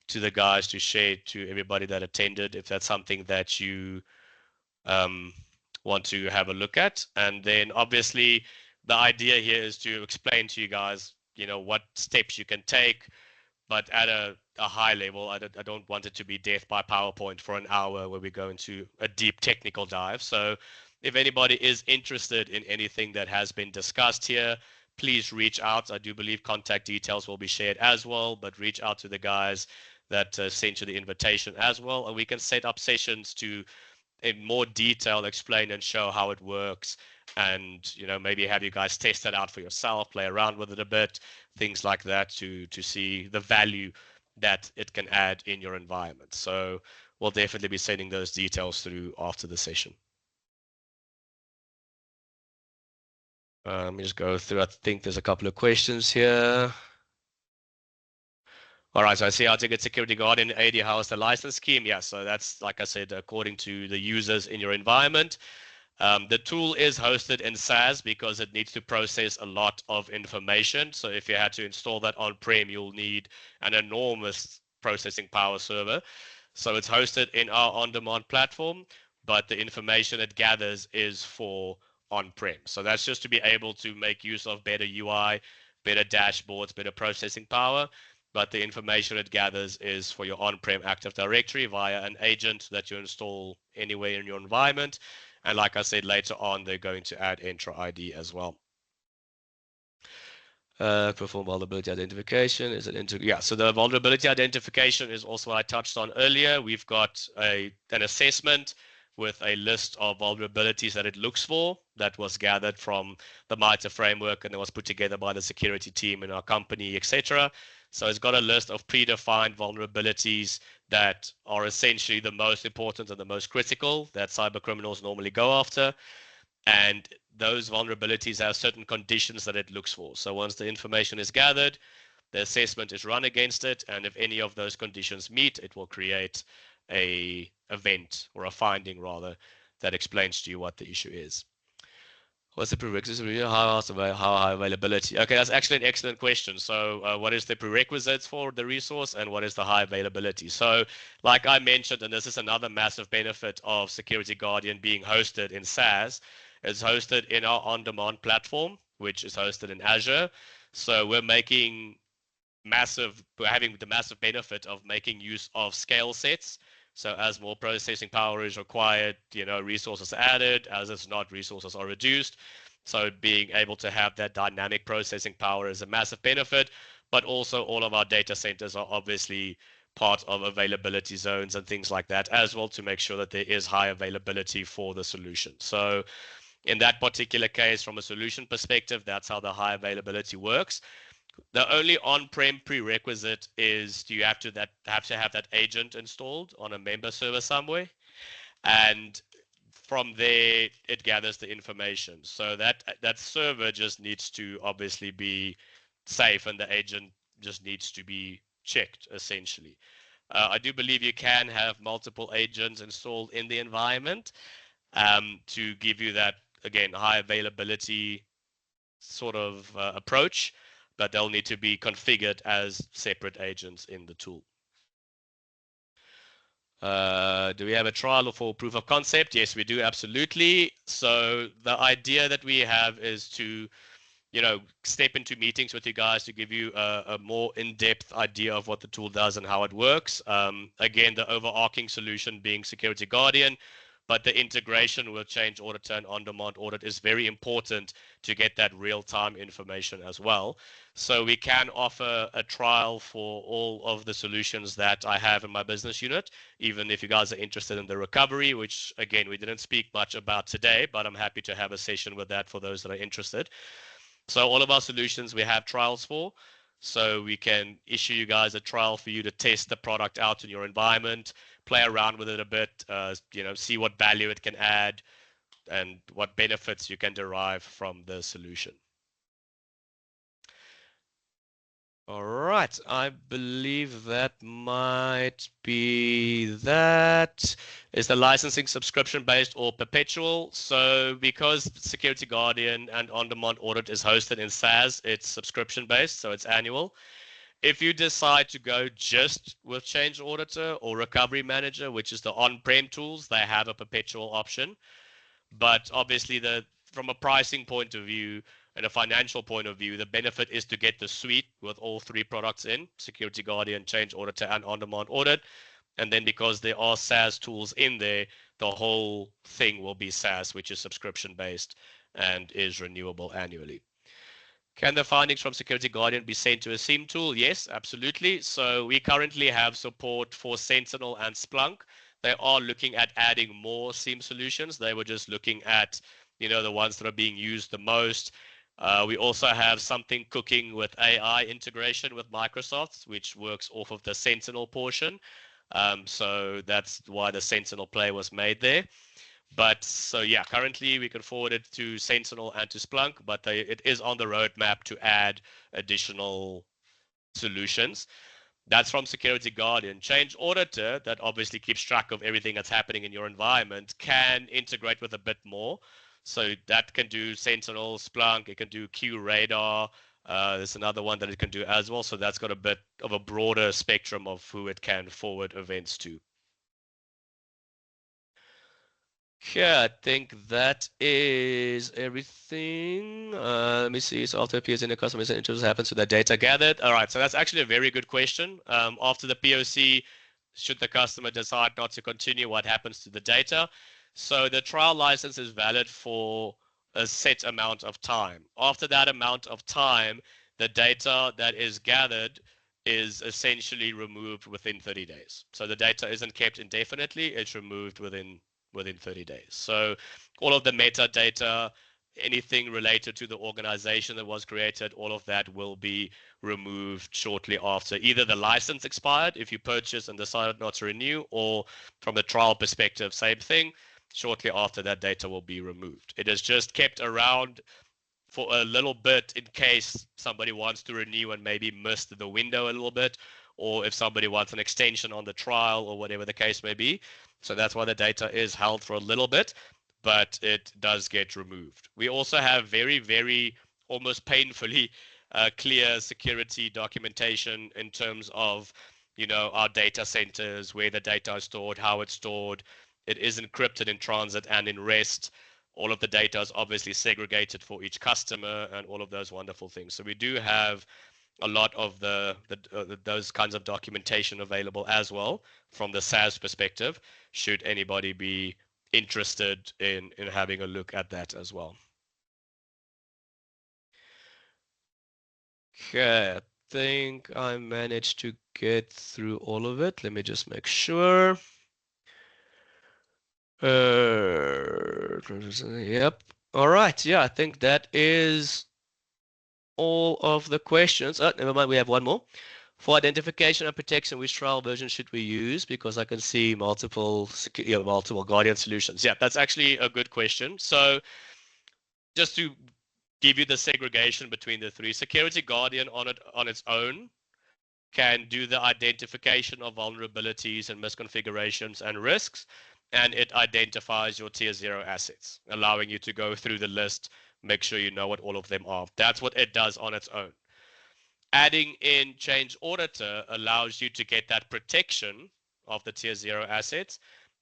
to the guys to share to everybody that attended, if that's something that you want to have a look at. And then obviously the idea here is to explain to you guys, what steps you can take, but at a high level. I don't want it to be death by PowerPoint for an hour where we go into a deep technical dive. So if anybody is interested in anything that has been discussed here, please reach out. I do believe contact details will be shared as well, but reach out to the guys that sent you the invitation as well, and we can set up sessions to in more detail explain and show how it works, and maybe have you guys test it out for yourself, play around with it a bit, things like that, to see the value that it can add in your environment. So we'll definitely be sending those details through after the session. Let me just go through. I think there's a couple of questions here. All right, so I see Articulate Security Guardian AD, how is the license scheme? Yeah, so that's, like I said, according to the users in your environment. The tool is hosted in SaaS because it needs to process a lot of information. So if you had to install that on-prem, you'll need an enormous processing power server. So it's hosted in our on-demand platform, but the information it gathers is for on-prem. So that's just to be able to make use of better UI, better dashboards, better processing power. But the information it gathers is for your on-prem Active Directory via an agent that you install anywhere in your environment. And like I said, later on, they're going to add Entra ID as well. Perform vulnerability identification. Is it yeah, so the vulnerability identification is also what I touched on earlier. We've got an assessment with a list of vulnerabilities that it looks for, that was gathered from the MITRE framework and it was put together by the security team in our company, etc. So it's got a list of predefined vulnerabilities that are essentially the most important and the most critical that cyber criminals normally go after. And those vulnerabilities have certain conditions that it looks for. So once the information is gathered, the assessment is run against it, and if any of those conditions meet, it will create a event, or a finding rather, that explains to you what the issue is. What's the prerequisites? How high availability? Okay, that's actually an excellent question. So what is the prerequisites for the resource, and what is the high availability? So like I mentioned, and this is another massive benefit of Security Guardian being hosted in SaaS, it's hosted in our on-demand platform, which is hosted in Azure. So we're having the massive benefit of making use of scale sets. So as more processing power is required, resources are added. As it's not, resources are reduced. So being able to have that dynamic processing power is a massive benefit. But also all of our data centers are obviously part of availability zones and things like that as well, to make sure that there is high availability for the solution. So in that particular case, from a solution perspective, that's how the high availability works. The only on-prem prerequisite is you have to have that agent installed on a member server somewhere, and from there it gathers the information. So that server just needs to obviously be safe, and the agent just needs to be checked essentially. I do believe you can have multiple agents installed in the environment to give you that, again, high availability sort of approach, but they'll need to be configured as separate agents in the tool. Do we have a trial for proof of concept? Yes, we do, absolutely. So the idea that we have is to, step into meetings with you guys to give you a more in-depth idea of what the tool does and how it works. Again, the overarching solution being Security Guardian, but the integration with Change Auditor and On-Demand Audit is very important to get that real-time information as well. So we can offer a trial for all of the solutions that I have in my business unit, even if you guys are interested in the recovery, which again, we didn't speak much about today, but I'm happy to have a session with that for those that are interested. So all of our solutions we have trials for, so we can issue you guys a trial for you to test the product out in your environment, play around with it a bit, see what value it can add and what benefits you can derive from the solution. All right, I believe that might be that. Is the licensing subscription based or perpetual? So because Security Guardian and On-Demand Audit is hosted in SaaS, it's subscription based, so it's annual. If you decide to go just with Change Auditor or Recovery Manager, which is the on-prem tools, they have a perpetual option. But obviously, from a pricing point of view and a financial point of view, the benefit is to get the suite with all three products in: Security Guardian, Change Auditor, and On-Demand Audit. And then because there are SaaS tools in there, the whole thing will be SaaS, which is subscription based and is renewable annually. Can the findings from Security Guardian be sent to a SIEM tool? Yes, absolutely. So we currently have support for Sentinel and Splunk. They are looking at adding more SIEM solutions. They were just looking at, the ones that are being used the most. We also have something cooking with AI integration with Microsoft, which works off of the Sentinel portion. So that's why the Sentinel play was made there. But so yeah, currently we can forward it to Sentinel and to Splunk, but it is on the roadmap to add additional solutions. That's from Security Guardian. Change Auditor, that obviously keeps track of everything that's happening in your environment, can integrate with a bit more. So that can do Sentinel, Splunk, it can do QRadar. There's another one that it can do as well. So that's got a bit of a broader spectrum of who it can forward events to. Okay, I think that is everything. Let me see. So after appears in the customer interest happens to the data gathered. All right, so that's actually a very good question. After the POC, should the customer decide not to continue, what happens to the data? So the trial license is valid for a set amount of time. After that amount of time, the data that is gathered is essentially removed within 30 days. So the data isn't kept indefinitely, it's removed within 30 days. So all of the metadata, anything related to the organization that was created, all of that will be removed shortly after either the license expired if you purchase and decided not to renew, or from the trial perspective, same thing. Shortly after, that data will be removed. It is just kept around for a little bit in case somebody wants to renew and maybe missed the window a little bit, or if somebody wants an extension on the trial or whatever the case may be. So that's why the data is held for a little bit, but it does get removed. We also have very, very almost painfully clear security documentation in terms of, our data centers, where the data is stored, how it's stored. It is encrypted in transit and in rest. All of the data is obviously segregated for each customer and all of those wonderful things. So we do have a lot of those kinds of documentation available as well from the SaaS perspective, should anybody be interested in having a look at that as well. Okay, I think I managed to get through all of it. Let me just make sure. Yep. All right. Yeah, I think that is all of the questions. Oh, never mind. We have one more. For identification and protection, which trial version should we use? Because I can see multiple Guardian solutions. Yeah, that's actually a good question. So just to give you the segregation between the three, Security Guardian on its own can do the identification of vulnerabilities and misconfigurations and risks, and it identifies your tier 0 assets, allowing you to go through the list, make sure you know what all of them are. That's what it does on its own. Adding in Change Auditor allows you to get that protection of the tier 0 assets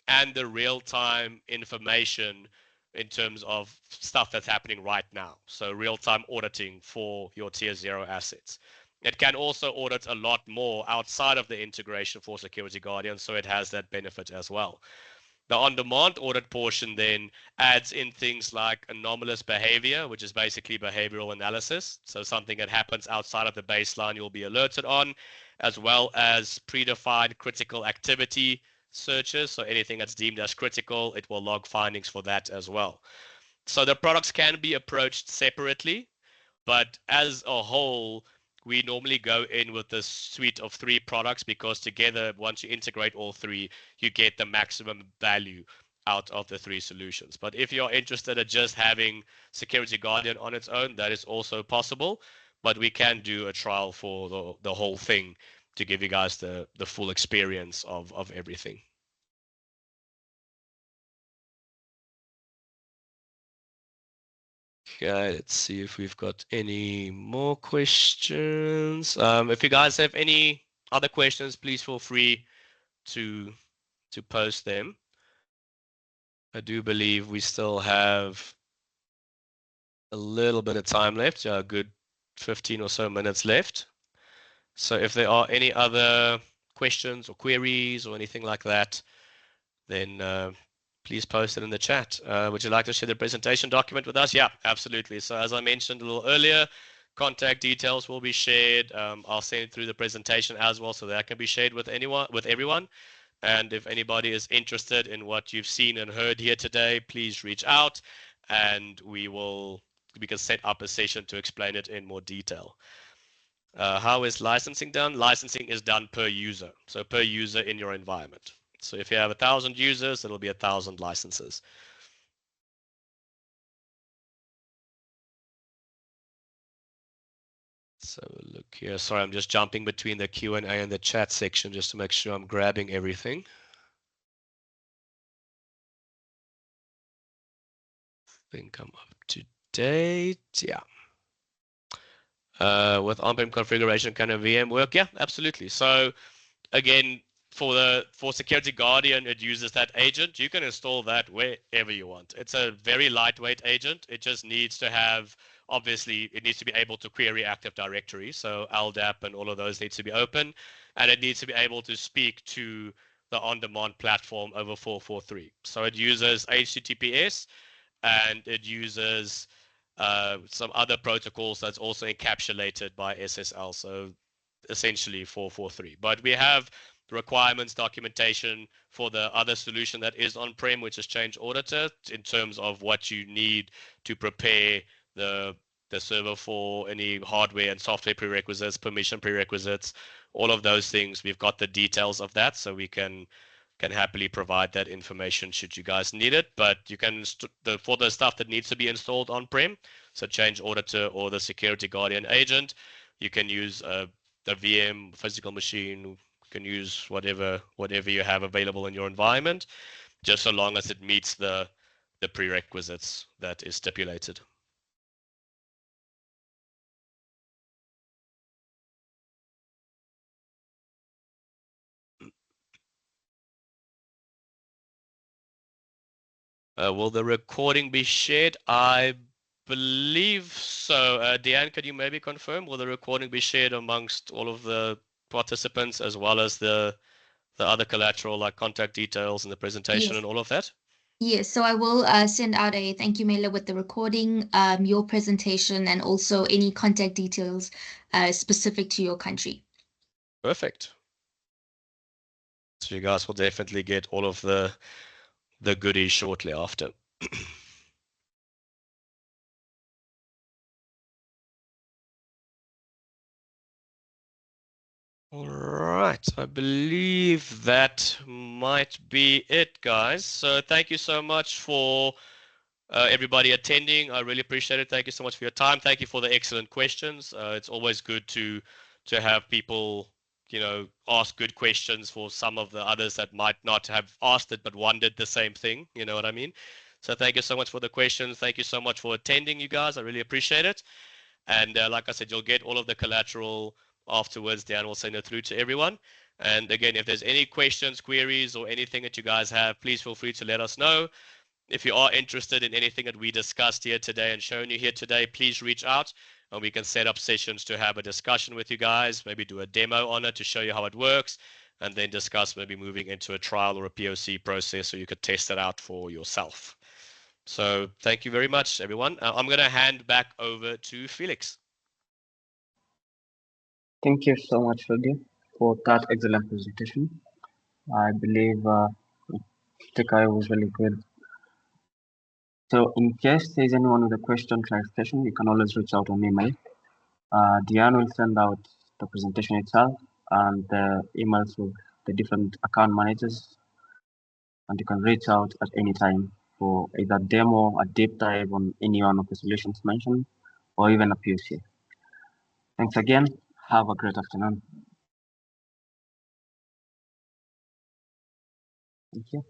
and the real-time information in terms of stuff that's happening right now. So real-time auditing for your tier 0 assets. It can also audit a lot more outside of the integration for Security Guardian, so it has that benefit as well. The on-demand audit portion then adds in things like anomalous behavior, which is basically behavioral analysis. So something that happens outside of the baseline you'll be alerted on, as well as predefined critical activity searches. So anything that's deemed as critical, it will log findings for that as well. So the products can be approached separately, but as a whole, we normally go in with a suite of 3 products because together, once you integrate all 3, you get the maximum value out of the 3 solutions. But if you're interested in just having Security Guardian on its own, that is also possible. But we can do a trial for the whole thing to give you guys the full experience of everything. Okay, let's see if we've got any more questions. If you guys have any other questions, please feel free to post them. I do believe we still have a little bit of time left, a good 15 or so minutes left. So if there are any other questions or queries or anything like that, then please post it in the chat. Would you like to share the presentation document with us? Yeah, absolutely. So as I mentioned a little earlier, contact details will be shared. I'll send it through the presentation as well, so that can be shared with everyone. And if anybody is interested in what you've seen and heard here today, please reach out, and we can set up a session to explain it in more detail. How is licensing done? Licensing is done per user, so per user in your environment. So if you have 1,000 users, it'll be 1,000 licenses. So look here. Sorry, I'm just jumping between the Q&A and the chat section just to make sure I'm grabbing everything. I think I'm up to date. Yeah. With on-prem configuration, can a VM work? Yeah, absolutely. So again, for Security Guardian, it uses that agent. You can install that wherever you want. It's a very lightweight agent. It just needs to have, obviously, it needs to be able to query Active Directory. So LDAP and all of those need to be open. And it needs to be able to speak to the on-demand platform over 443. So it uses HTTPS, and it uses some other protocols that's also encapsulated by SSL. So essentially 443. But we have the requirements documentation for the other solution that is on-prem, which is Change Auditor, in terms of what you need to prepare the server for any hardware and software prerequisites, permission prerequisites, all of those things. We've got the details of that, so we can happily provide that information should you guys need it. But you can for the stuff that needs to be installed on-prem, so Change Auditor or the Security Guardian agent, you can use the VM physical machine. You can use whatever you have available in your environment, just so long as it meets the prerequisites that is stipulated. Will the recording be shared? I believe so. Deanne, could you maybe confirm? Will the recording be shared amongst all of the participants as well as the other collateral like contact details and the presentation Yes. and all of that? Yes, so I will send out a thank you mailer with the recording, your presentation, and also any contact details specific to your country. Perfect. So you guys will definitely get all of the goodies shortly after. All right, I believe that might be it, guys. So thank you so much for everybody attending. I really appreciate it. Thank you so much for your time. Thank you for the excellent questions. It's always good to have people, ask good questions for some of the others that might not have asked it but wondered the same thing. You know what I mean? So thank you so much for the questions. Thank you so much for attending, you guys. I really appreciate it. And like I said, you'll get all of the collateral afterwards. Dan will send it through to everyone. And again, if there's any questions, queries, or anything that you guys have, please feel free to let us know. If you are interested in anything that we discussed here today and shown you here today, please reach out and we can set up sessions to have a discussion with you guys, maybe do a demo on it to show you how it works, and then discuss maybe moving into a trial or a POC process so you could test it out for yourself. So thank you very much, everyone. I'm going to hand back over to Felix. Thank you so much, Rudy, for that excellent presentation. I believe the takeaway was really good. So, in case there's anyone with a question, clarification, you can always reach out on email. Diane will send out the presentation itself and the emails with the different account managers, and you can reach out at any time for either demo, a deep dive on any one of the solutions mentioned, or even a POC. Thanks again. Have a great afternoon. Thank you.